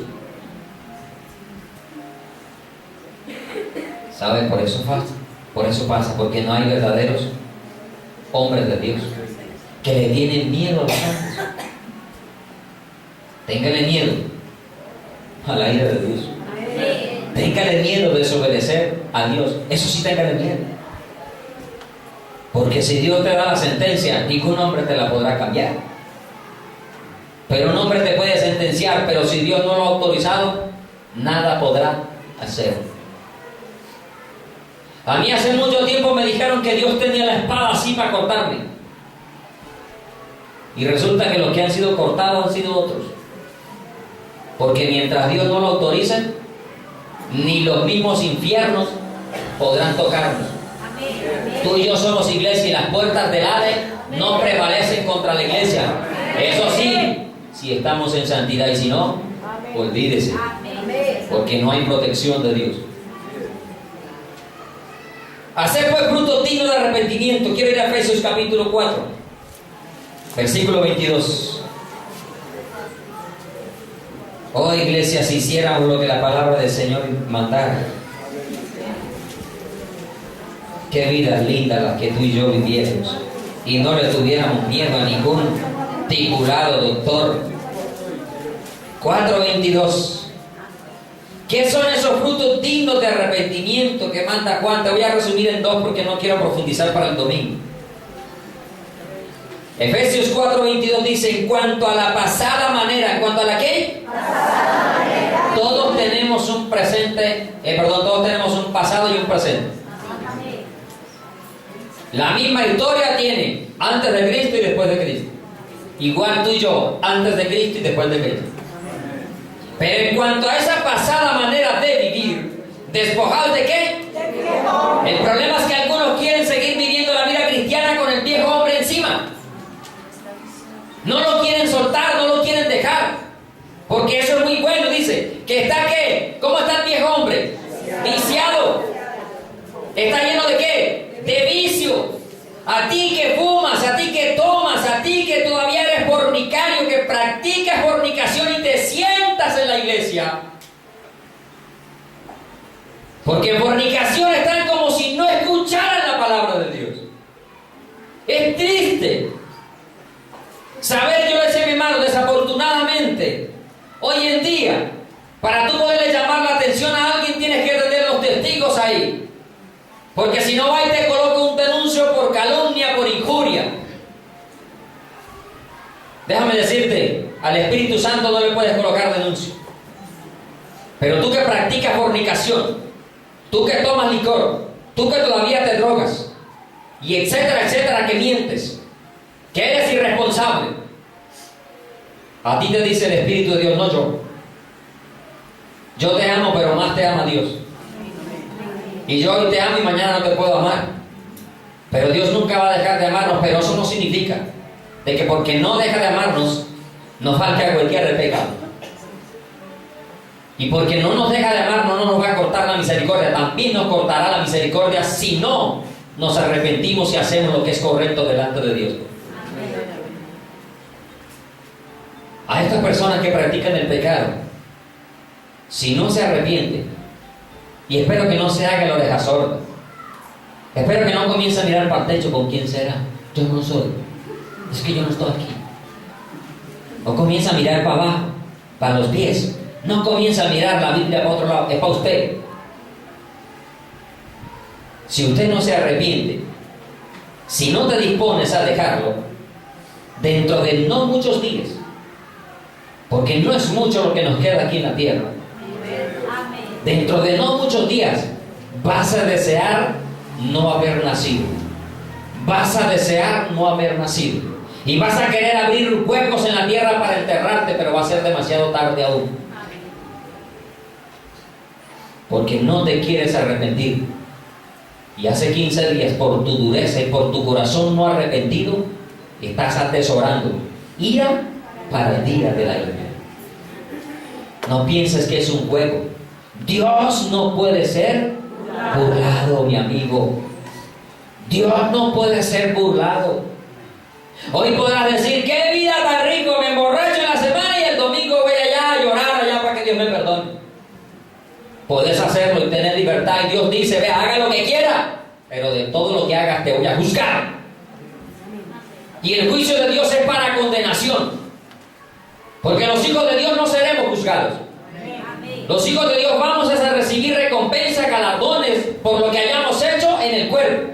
¿Saben? Por eso pasa, porque no hay verdaderos hombres de Dios que le tienen miedo a los hombres. Téngale miedo a la ira de Dios. Téngale miedo de desobedecer a Dios. Eso sí, téngale miedo. Porque si Dios te da la sentencia, ningún hombre te la podrá cambiar. Pero un hombre te puede sentenciar, pero si Dios no lo ha autorizado, nada podrá hacer. A mí hace mucho tiempo me dijeron que Dios tenía la espada así para cortarme. Y resulta que los que han sido cortados han sido otros. Porque mientras Dios no lo autorice, ni los mismos infiernos podrán tocarnos. Tú y yo somos iglesia y las puertas del Hades no prevalecen contra la iglesia. Eso sí, si estamos en santidad, y si no, olvídese. Porque no hay protección de Dios. Hacer pues fruto digno de arrepentimiento. Quiero ir a Efesios capítulo 4, versículo 22. Oh iglesia, si hiciéramos lo que la palabra del Señor mandara. Qué vida linda la que tú y yo viviéramos y no le tuviéramos miedo a ningún titulado doctor. 4:22. ¿Qué son esos frutos dignos de arrepentimiento que manda Juan? Te voy a resumir en dos porque no quiero profundizar para el domingo. Efesios 4:22 dice, en cuanto a la pasada manera, ¿en cuanto a la qué? Todos tenemos un presente, todos tenemos un pasado y un presente. La misma historia tiene antes de Cristo y después de Cristo. igual tú y yo, antes de Cristo y después de Cristo. Pero en cuanto a esa pasada manera de vivir, ¿despojados de qué? El problema es que algunos quieren seguir viviendo la vida cristiana con el viejo hombre encima. No lo quieren soltar, no lo quieren dejar. Porque eso es muy bueno, dice. ¿Que está qué? ¿Cómo está el viejo hombre? Viciado. ¿Está lleno de qué? De vicio. A ti que fumas, a ti que tomas, a ti que todavía eres fornicario, que practicas fornicación y te sientas en la iglesia. Porque en fornicación están como si no escucharan la palabra de Dios. Es triste saber, yo le decía a mi hermano, desafortunadamente, hoy en día, para tú poderle llamar la atención a alguien, tienes que tener los testigos ahí. Porque si no va y te coloca un denuncio por calumnia, por injuria. Déjame decirte, al Espíritu Santo no le puedes colocar denuncio. Pero tú que practicas fornicación, tú que tomas licor, tú que todavía te drogas, y etcétera, etcétera, que mientes, que eres irresponsable, a ti te dice el Espíritu de Dios, no yo. Yo te amo, pero más te ama Dios. Y yo hoy te amo y mañana no te puedo amar. Pero Dios nunca va a dejar de amarnos, pero eso no significa de que porque no deja de amarnos, nos falte a cualquier pecado. Y porque no nos deja de amar, no nos va a cortar la misericordia. También nos cortará la misericordia si no nos arrepentimos y hacemos lo que es correcto delante de Dios. A estas personas que practican el pecado, si no se arrepienten, y espero que no se haga la oreja sorda, espero que no comience a mirar para el techo, ¿con quién será? Yo no soy, es que yo no estoy aquí. O comienza a mirar para abajo, para los pies. No comienza a mirar la Biblia para otro lado, es para usted. Si usted no se arrepiente, si no te dispones a dejarlo, dentro de no muchos días, porque no es mucho lo que nos queda aquí en la tierra, dentro de no muchos días vas a desear no haber nacido. Vas a desear no haber nacido. Y vas a querer abrir huecos en la tierra para enterrarte, pero va a ser demasiado tarde aún. Porque no te quieres arrepentir. Y hace 15 días, por tu dureza y por tu corazón no arrepentido, estás atesorando ira para el día de la ira. No pienses que es un juego. Dios no puede ser burlado, mi amigo. Dios no puede ser burlado. Hoy podrás decir, qué vida tan rico, me emborracho en la semana y el domingo voy allá a llorar allá para que Dios me perdone. Podés hacerlo y tener libertad, y Dios dice, ve, haga lo que quiera, pero de todo lo que hagas te voy a juzgar. Y el juicio de Dios es para condenación, porque los hijos de Dios no seremos juzgados. Los hijos de Dios vamos a recibir recompensa, galardones por lo que hayamos hecho en el cuerpo.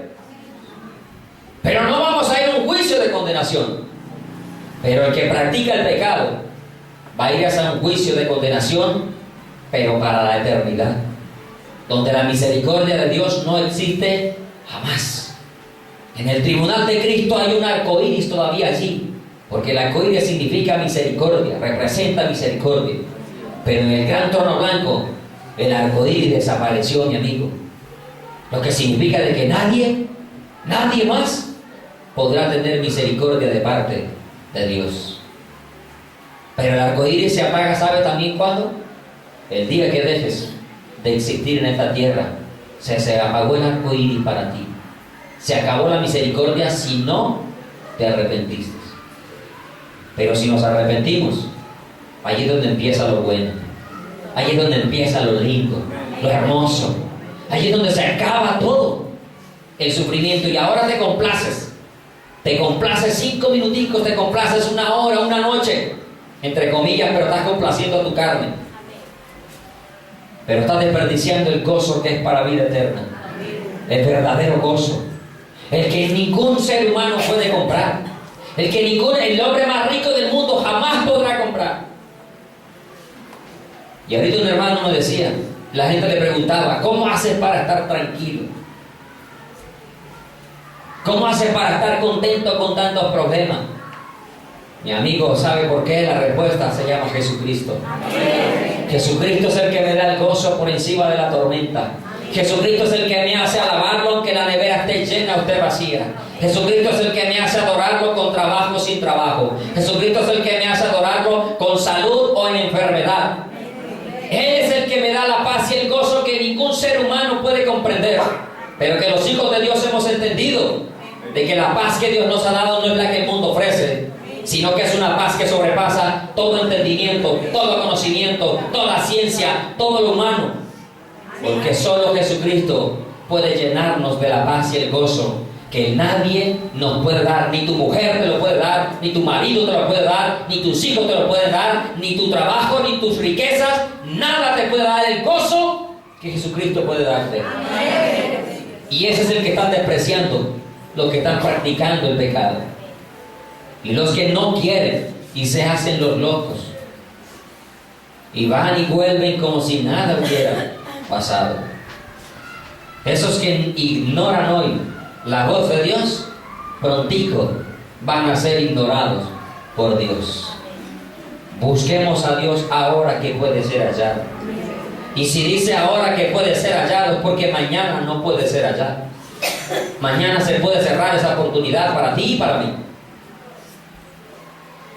Pero no vamos a ir a un juicio de condenación. Pero el que practica el pecado va a ir a un juicio de condenación, pero para la eternidad, donde la misericordia de Dios no existe jamás. En el tribunal de Cristo hay un arco iris todavía allí, porque el arco iris significa misericordia, representa misericordia. Pero en el gran trono blanco, el arco iris desapareció, mi amigo. Lo que significa de que nadie más podrá tener misericordia de parte de Dios. Pero el arco iris se apaga, ¿sabe también cuándo? El día que dejes de existir en esta tierra, se apagó el arco iris para ti. Se acabó la misericordia si no te arrepentiste. Pero si nos arrepentimos, allí es donde empieza lo bueno. Allí es donde empieza lo lindo, lo hermoso. Allí es donde se acaba todo el sufrimiento. Y ahora te complaces. Te complaces 5 minuticos, te complaces 1 hora, 1 noche, entre comillas, pero estás complaciendo a tu carne. Pero estás desperdiciando el gozo que es para vida eterna. El verdadero gozo. El que ningún ser humano puede comprar. El hombre más rico del mundo jamás podrá comprar. Y ahorita un hermano me decía, la gente le preguntaba, ¿cómo haces para estar tranquilo? ¿Cómo haces para estar contento con tantos problemas? Mi amigo, ¿sabe por qué? La respuesta se llama Jesucristo. Amén. Jesucristo es el que me da el gozo por encima de la tormenta. Jesucristo es el que me hace alabarlo aunque la nevera esté llena o esté vacía. Jesucristo es el que me hace adorarlo con trabajo o sin trabajo. Jesucristo es el que me hace adorarlo con salud o en enfermedad. Él es el que me da la paz y el gozo que ningún ser humano puede comprender, pero que los hijos de Dios hemos entendido, de que la paz que Dios nos ha dado no es la que el mundo ofrece, sino que es una paz que sobrepasa todo entendimiento, todo conocimiento, toda ciencia, todo lo humano, porque solo Jesucristo puede llenarnos de la paz y el gozo que nadie nos puede dar. Ni tu mujer te lo puede dar, ni tu marido te lo puede dar, ni tus hijos te lo pueden dar, ni tu trabajo, ni tus riquezas. Nada te puede dar el gozo que Jesucristo puede darte. Y ese es el que están despreciando los que están practicando el pecado, y los que no quieren y se hacen los locos y van y vuelven como si nada hubiera pasado. Esos que ignoran hoy la voz de Dios, prontico van a ser ignorados por Dios. Busquemos a Dios ahora que puede ser hallado. Y si dice ahora que puede ser hallado, es porque mañana no puede ser hallado. Mañana se puede cerrar esa oportunidad para ti y para mí.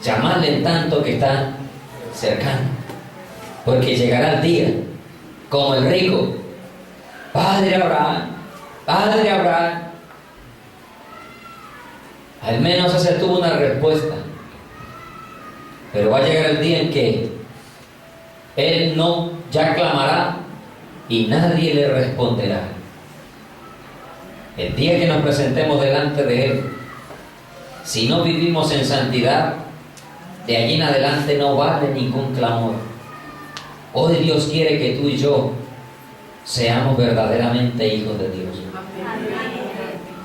Llamadle en tanto que está cercano, porque llegará el día, como el rico: Padre Abraham, Padre Abraham. Al menos ese tuvo una respuesta. Pero va a llegar el día en que él no ya clamará y nadie le responderá. El día que nos presentemos delante de Él, si no vivimos en santidad, de allí en adelante no vale ningún clamor. Hoy Dios quiere que tú y yo seamos verdaderamente hijos de Dios.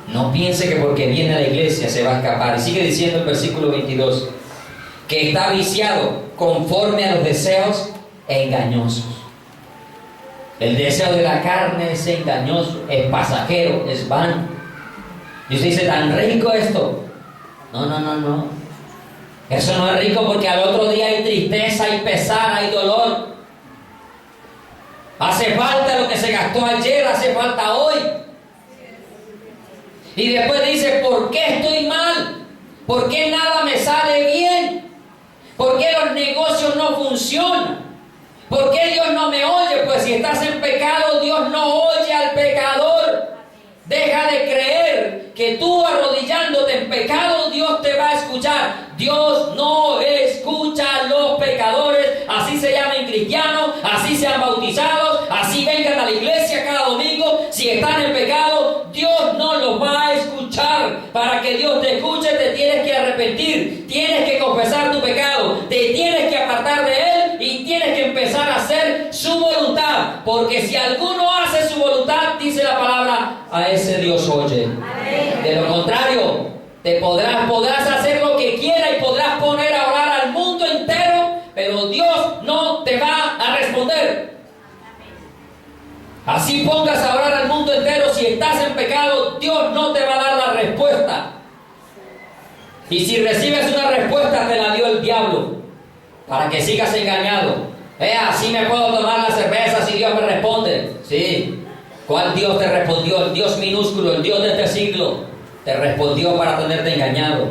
No piense que porque viene a la iglesia se va a escapar. Y sigue diciendo el versículo 22, que está viciado conforme a los deseos engañosos. El deseo de la carne es engañoso, es pasajero, es vano. Y usted dice: ¿tan rico esto? No. Eso no es rico, porque al otro día hay tristeza, hay pesar, hay dolor. Hace falta lo que se gastó ayer, hace falta hoy. Y después dice: ¿por qué estoy mal? ¿Por qué nada me sale bien? ¿Por qué los negocios no funcionan? ¿Por qué Dios no me oye? Pues si estás en pecado, Dios no oye al pecador. Deja de creer que tú arrodillándote en pecado, Dios te va a escuchar. Dios no escucha a los pecadores, así se llamen cristianos, así sean bautizados, así vengan a la iglesia cada domingo. Si están en pecado, Dios no los va a escuchar. Para que Dios te escuche, te tienes que arrepentir, tienes que confesar tu pecado, te tienes que apartar de Él y tienes que empezar a hacer su voluntad. Porque si alguno hace su voluntad, dice la palabra, a ese Dios oye. Amén. De lo contrario, podrás hacer lo que quieras y podrás poner a orar al mundo entero, pero Dios no te va a responder. Así pongas a orar al mundo entero, si estás en pecado, Dios no te va a dar la respuesta. Y si recibes una respuesta, te la dio el diablo, para que sigas engañado. Así me puedo tomar la cerveza si Dios me responde. Sí. ¿Cuál Dios te respondió? El Dios minúsculo, el Dios de este siglo, te respondió para tenerte engañado.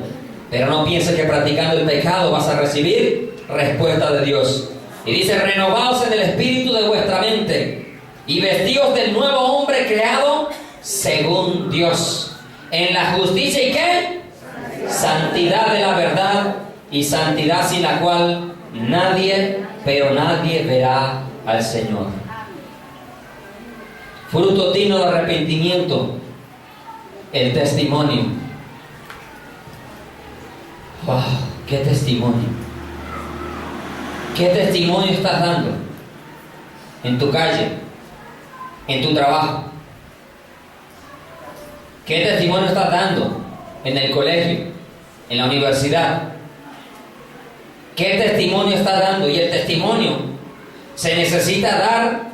Pero no pienses que practicando el pecado vas a recibir respuesta de Dios. Y dice: renovaos en el espíritu de vuestra mente y vestíos del nuevo hombre creado según Dios, en la justicia y ¿qué? Santidad de la verdad, y santidad sin la cual nadie, pero nadie verá al Señor. Fruto digno de arrepentimiento, el testimonio. ¡Wow! ¡Qué testimonio! ¿Qué testimonio estás dando en tu calle, en tu trabajo? ¿Qué testimonio estás dando en el colegio, en la universidad? ¿Qué testimonio estás dando? Y el testimonio se necesita dar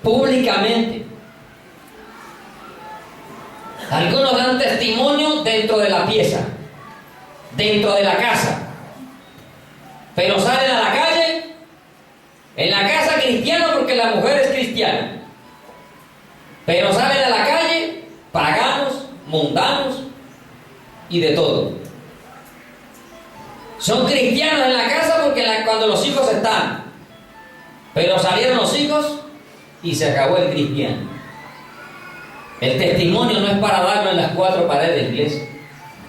públicamente. Algunos dan testimonio dentro de la pieza, dentro de la casa, pero salen a la calle, en la casa cristiana porque la mujer es cristiana, pero salen a la calle paganos, mundanos y de todo. Son cristianos en la casa porque cuando los hijos están, pero salieron los hijos y se acabó el cristiano. El testimonio no es para darlo en las cuatro paredes de la iglesia.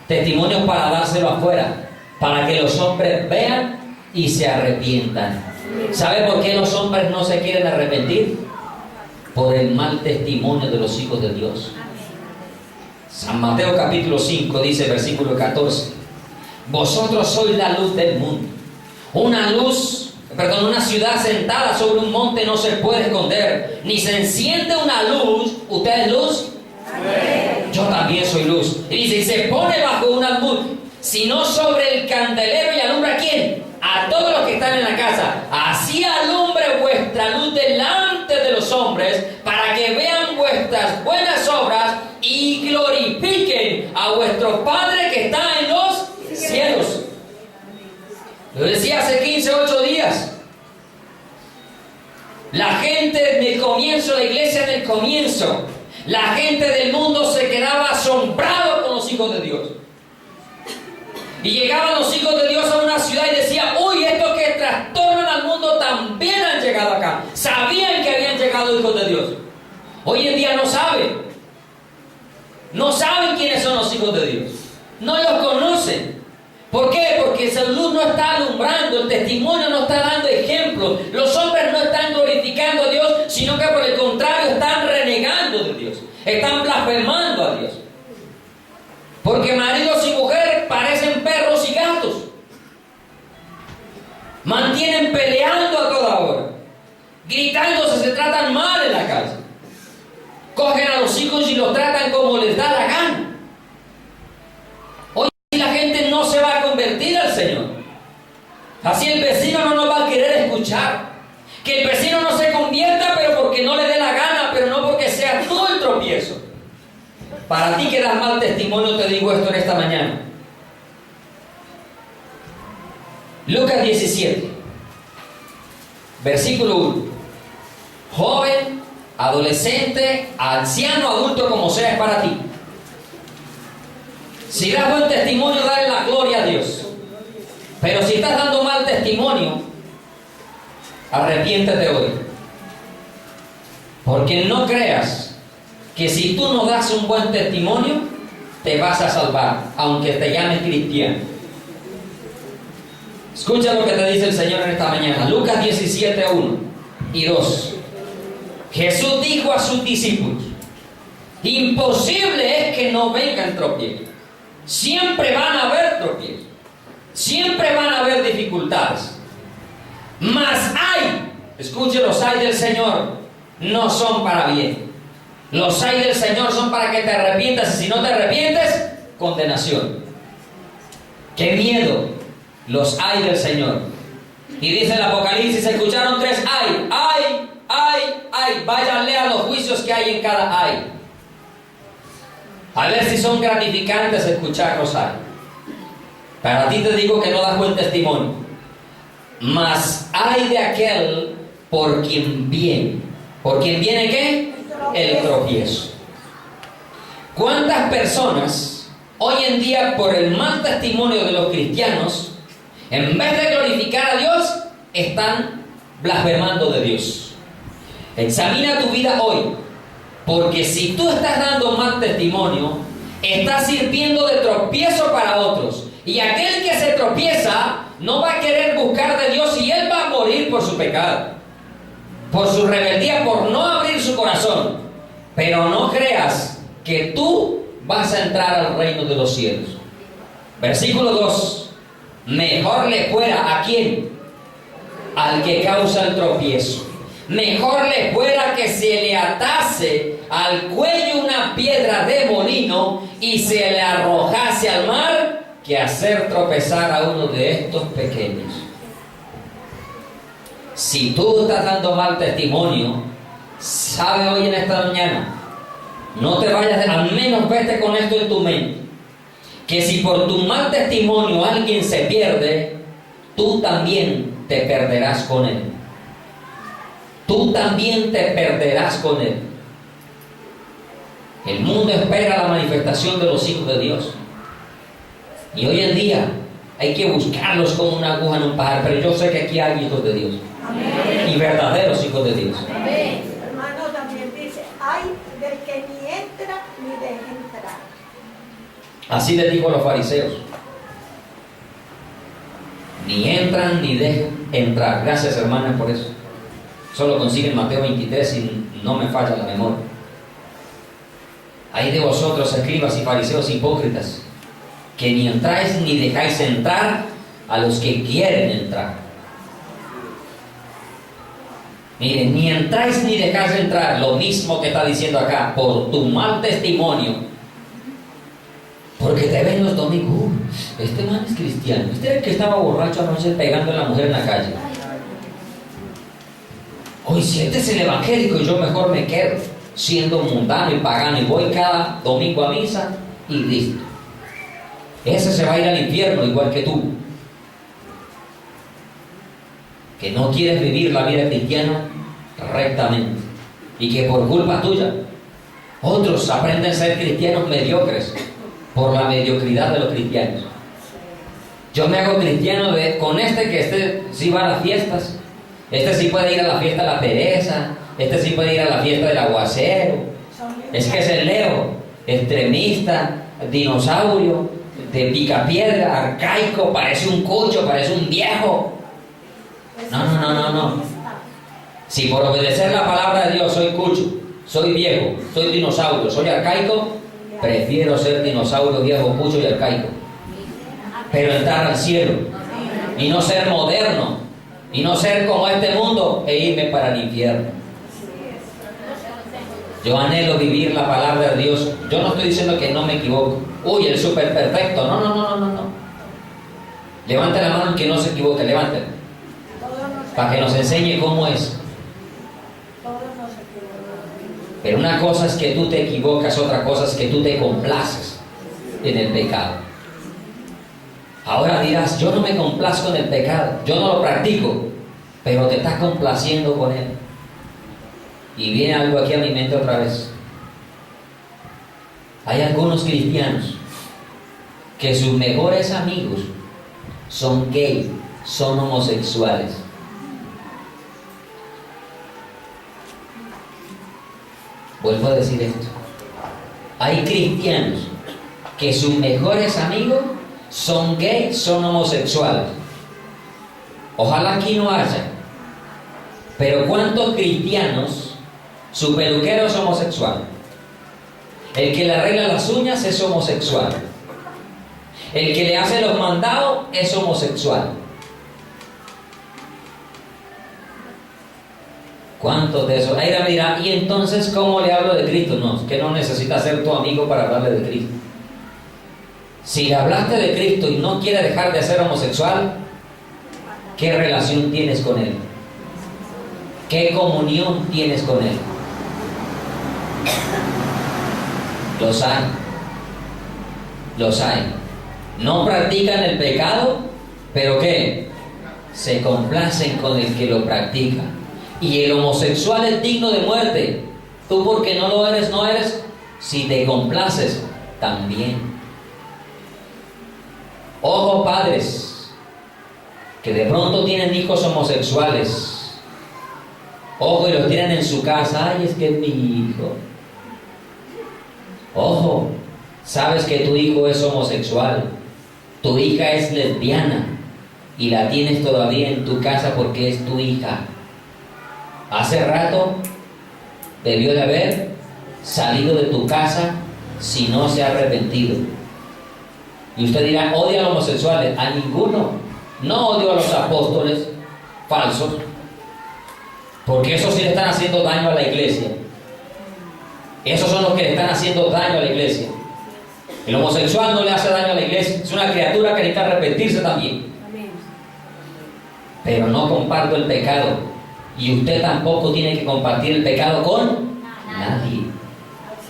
Testimonio es para dárselo afuera, para que los hombres vean y se arrepientan. ¿Sabe por qué los hombres no se quieren arrepentir? Por el mal testimonio de los hijos de Dios. San Mateo capítulo 5 dice, versículo 14: vosotros sois la luz del mundo. Una ciudad sentada sobre un monte no se puede esconder, ni se enciende una luz. ¿Usted es luz? Amén. Yo también soy luz. Y dice, y se pone bajo un almud, sino sobre el candelero, y alumbra ¿a quién? A todos los que están en la casa. Así alumbre vuestra luz delante de los hombres, para que vean vuestras buenas obras y glorifiquen a vuestro Padre que está en los cielos. Lo decía hace 8 días. La gente en el comienzo, la iglesia en el comienzo, la gente del mundo se quedaba asombrado con los hijos de Dios. Y llegaban los hijos de Dios a una ciudad y decían, uy, estos que trastornan al mundo también han llegado acá. Sabían que habían llegado hijos de Dios. Hoy en día no saben. No saben quiénes son los hijos de Dios. No los conocen. ¿Por qué? Porque esa luz no está alumbrando, el testimonio no está dando ejemplo. Los hombres no están glorificando a Dios, sino que por el contrario están renegando de Dios. Están blasfemando a Dios. Porque maridos y mujeres parecen perros y gatos. Mantienen peleando a toda hora. Gritándose, se tratan mal en la casa. Cogen a los hijos y los tratan como les da la gana. Hoy la gente no se va a convertir al Señor. Así el vecino no nos va a querer escuchar. Que el vecino no se convierta, pero porque no le dé la gana, pero no porque sea todo el tropiezo. Para ti que das mal testimonio, te digo esto en esta mañana. Lucas 17, versículo 1. Joven, adolescente, anciano, adulto, como sea, es para ti. Si das buen testimonio, dale la gloria a Dios. Pero si estás dando mal testimonio, arrepiéntete hoy. Porque no creas que si tú no das un buen testimonio, te vas a salvar, aunque te llames cristiano. Escucha lo que te dice el Señor en esta mañana. Lucas 17, 1 y 2. Jesús dijo a sus discípulos, imposible es que no vengan tropiezos. Siempre van a haber tropiezos. Siempre van a haber dificultades. Mas hay, escuche, los hay del Señor no son para bien. Los hay del Señor son para que te arrepientas, y si no te arrepientes, condenación. ¡Qué miedo! Los hay del Señor. Y dice el Apocalipsis, escucharon 3 ay, ay, ay, ay. Váyanle a los juicios que hay en cada ay. A ver si son gratificantes escuchar los ay. Para ti te digo que no das buen testimonio. Mas hay de aquel por quien viene. ¿Por quien viene qué? El tropiezo. ¿Cuántas personas hoy en día, por el mal testimonio de los cristianos, en vez de glorificar a Dios, están blasfemando de Dios? Examina tu vida hoy, porque si tú estás dando mal testimonio, estás sirviendo de tropiezo para otros. Y aquel que se tropieza no va a querer buscar de Dios y él va a morir por su pecado, por su rebeldía, por no abrir su corazón. Pero no creas que tú vas a entrar al reino de los cielos. Versículo 2. Mejor le fuera, ¿a quién? Al que causa el tropiezo. Mejor le fuera que se le atase al cuello una piedra de molino y se le arrojase al mar, que hacer tropezar a uno de estos pequeños. Si tú estás dando mal testimonio, sabe hoy en esta mañana, no te vayas, al menos vete con esto en tu mente, que si por tu mal testimonio alguien se pierde, tú también te perderás con él. Tú también te perderás con él. El mundo espera la manifestación de los hijos de Dios. Y hoy en día hay que buscarlos como una aguja en un pajar, pero yo sé que aquí hay hijos de Dios. Amén. Y verdaderos hijos de Dios. Amén. Hermano también dice, hay del que ni entra ni deja entrar. Así les dijo a los fariseos. Ni entran ni dejan entrar. Gracias, hermanas, por eso. Solo consiguen Mateo 23 y no me falla la memoria. Hay de vosotros, escribas y fariseos hipócritas, que ni entráis ni dejáis entrar a los que quieren entrar. Miren, ni entráis ni dejáis entrar, lo mismo que está diciendo acá, por tu mal testimonio. Porque te ven los domingos, este man es cristiano, este era el que estaba borracho anoche pegando a la mujer en la calle. Hoy si este es el evangélico y yo mejor me quedo siendo mundano y pagano y voy cada domingo a misa y listo. Ese se va a ir al infierno igual que tú, que no quieres vivir la vida cristiana rectamente y que por culpa tuya otros aprenden a ser cristianos mediocres por la mediocridad de los cristianos. Yo me hago cristiano con que este sí va a las fiestas, este sí puede ir a la fiesta de la pereza, este sí puede ir a la fiesta del aguacero, es que es el Leo, extremista, dinosaurio, de picapiedra, arcaico, parece un cucho, parece un viejo. No. Si por obedecer la palabra de Dios soy cucho, soy viejo, soy dinosaurio, soy arcaico, prefiero ser dinosaurio, viejo, cucho y arcaico. Pero entrar al cielo y no ser moderno y no ser como este mundo e irme para el infierno. Yo anhelo vivir la palabra de Dios. Yo no estoy diciendo que no me equivoco. Uy, el súper perfecto. No. Levante la mano el que no se equivoque, levántela. Para que nos enseñe cómo es. Pero una cosa es que tú te equivocas, otra cosa es que tú te complaces en el pecado. Ahora dirás, yo no me complazco en el pecado, yo no lo practico, pero te estás complaciendo con él. Y viene algo aquí a mi mente otra vez. Hay algunos cristianos que sus mejores amigos son gays, son homosexuales. Vuelvo a decir esto. Hay cristianos que sus mejores amigos son gays, son homosexuales. Ojalá aquí no haya. Pero ¿cuántos cristianos su peluquero es homosexual? El que le arregla las uñas es homosexual. El que le hace los mandados es homosexual. ¿Cuántos de esos? Ahí me dirá, ¿y entonces cómo le hablo de Cristo? No, es que no necesitas ser tu amigo para hablarle de Cristo. Si le hablaste de Cristo y no quiere dejar de ser homosexual, ¿qué relación tienes con él? ¿Qué comunión tienes con él? Los hay. No practican el pecado, pero ¿qué? Se complacen con el que lo practica. Y el homosexual es digno de muerte. Tú porque no lo eres, no eres. Si te complaces, también. Ojo, padres, que de pronto tienen hijos homosexuales. Ojo, y los tienen en su casa. Ay, es que es mi hijo. Ojo, sabes que tu hijo es homosexual, tu hija es lesbiana y la tienes todavía en tu casa porque es tu hija. Hace rato debió de haber salido de tu casa si no se ha arrepentido. Y usted dirá, odia a los homosexuales. A ninguno. No odio a los apóstoles falsos, porque esos sí le están haciendo daño a la iglesia. Esos son los que le están haciendo daño a la iglesia. El homosexual no le hace daño a la iglesia. Es una criatura que necesita arrepentirse también. Pero no comparto el pecado. Y usted tampoco tiene que compartir el pecado con nadie.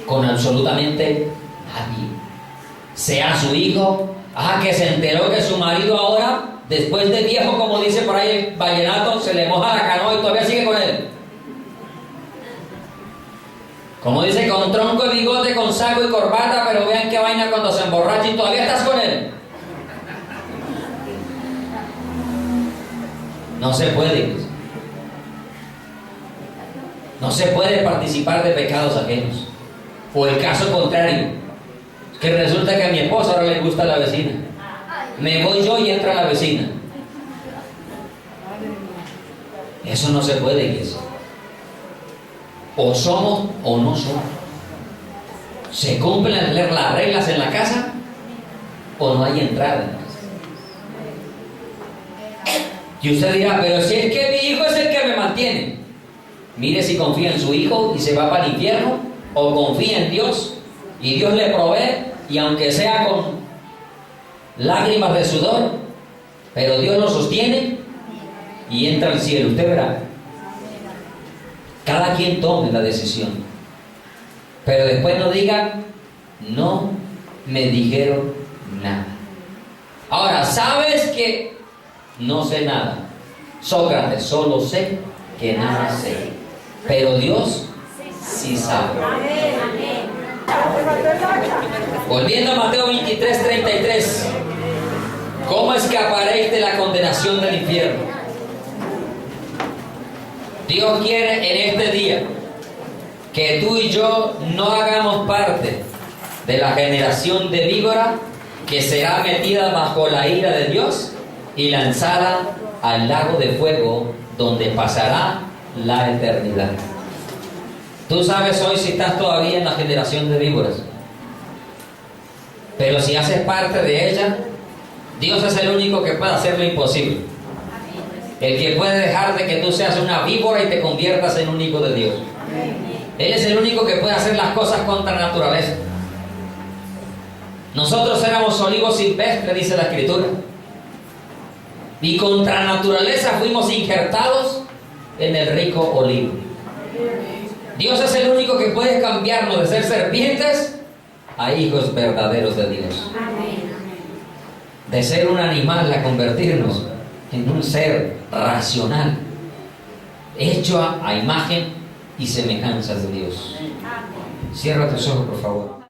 Con absolutamente nadie. Sea su hijo. Que se enteró que su marido ahora después de viejo, como dice por ahí el vallenato, se le moja la canoa y todavía sigue con él. Como dice, con tronco y bigote, con saco y corbata, pero vean qué vaina cuando se emborracha y todavía estás con él. No se puede. No se puede participar de pecados ajenos. O el caso contrario, que resulta que a mi esposa ahora le gusta la vecina. Me voy yo y entra la vecina. Eso no se puede, iglesia. O somos o no somos. ¿Se cumplen las reglas en la casa o no hay entrada en la casa? Y usted dirá, pero si es que mi hijo es el que me mantiene. Mire si confía en su hijo y se va para el infierno, o confía en Dios y Dios le provee, y aunque sea con lágrimas de sudor, pero Dios lo sostiene y entra al cielo. Usted verá. Cada quien tome la decisión, pero después no digan, no me dijeron nada. Ahora, ¿sabes que no sé nada? Sócrates, solo sé que nada sé, pero Dios sí sabe. Volviendo a Mateo 23:33, ¿cómo escaparéis de la condenación del infierno? Dios quiere en este día que tú y yo no hagamos parte de la generación de víbora que será metida bajo la ira de Dios y lanzada al lago de fuego donde pasará la eternidad. Tú sabes hoy si estás todavía en la generación de víboras, pero si haces parte de ella, Dios es el único que puede hacer lo imposible. El que puede dejar de que tú seas una víbora y te conviertas en un hijo de Dios. Él es el único que puede hacer las cosas contra naturaleza. Nosotros éramos olivos silvestres, dice la Escritura, y contra naturaleza fuimos injertados en el rico olivo. Dios es el único que puede cambiarnos de ser serpientes a hijos verdaderos de Dios. De ser un animal a convertirnos en un ser racional, hecho a imagen y semejanza de Dios. Cierra tus ojos, por favor.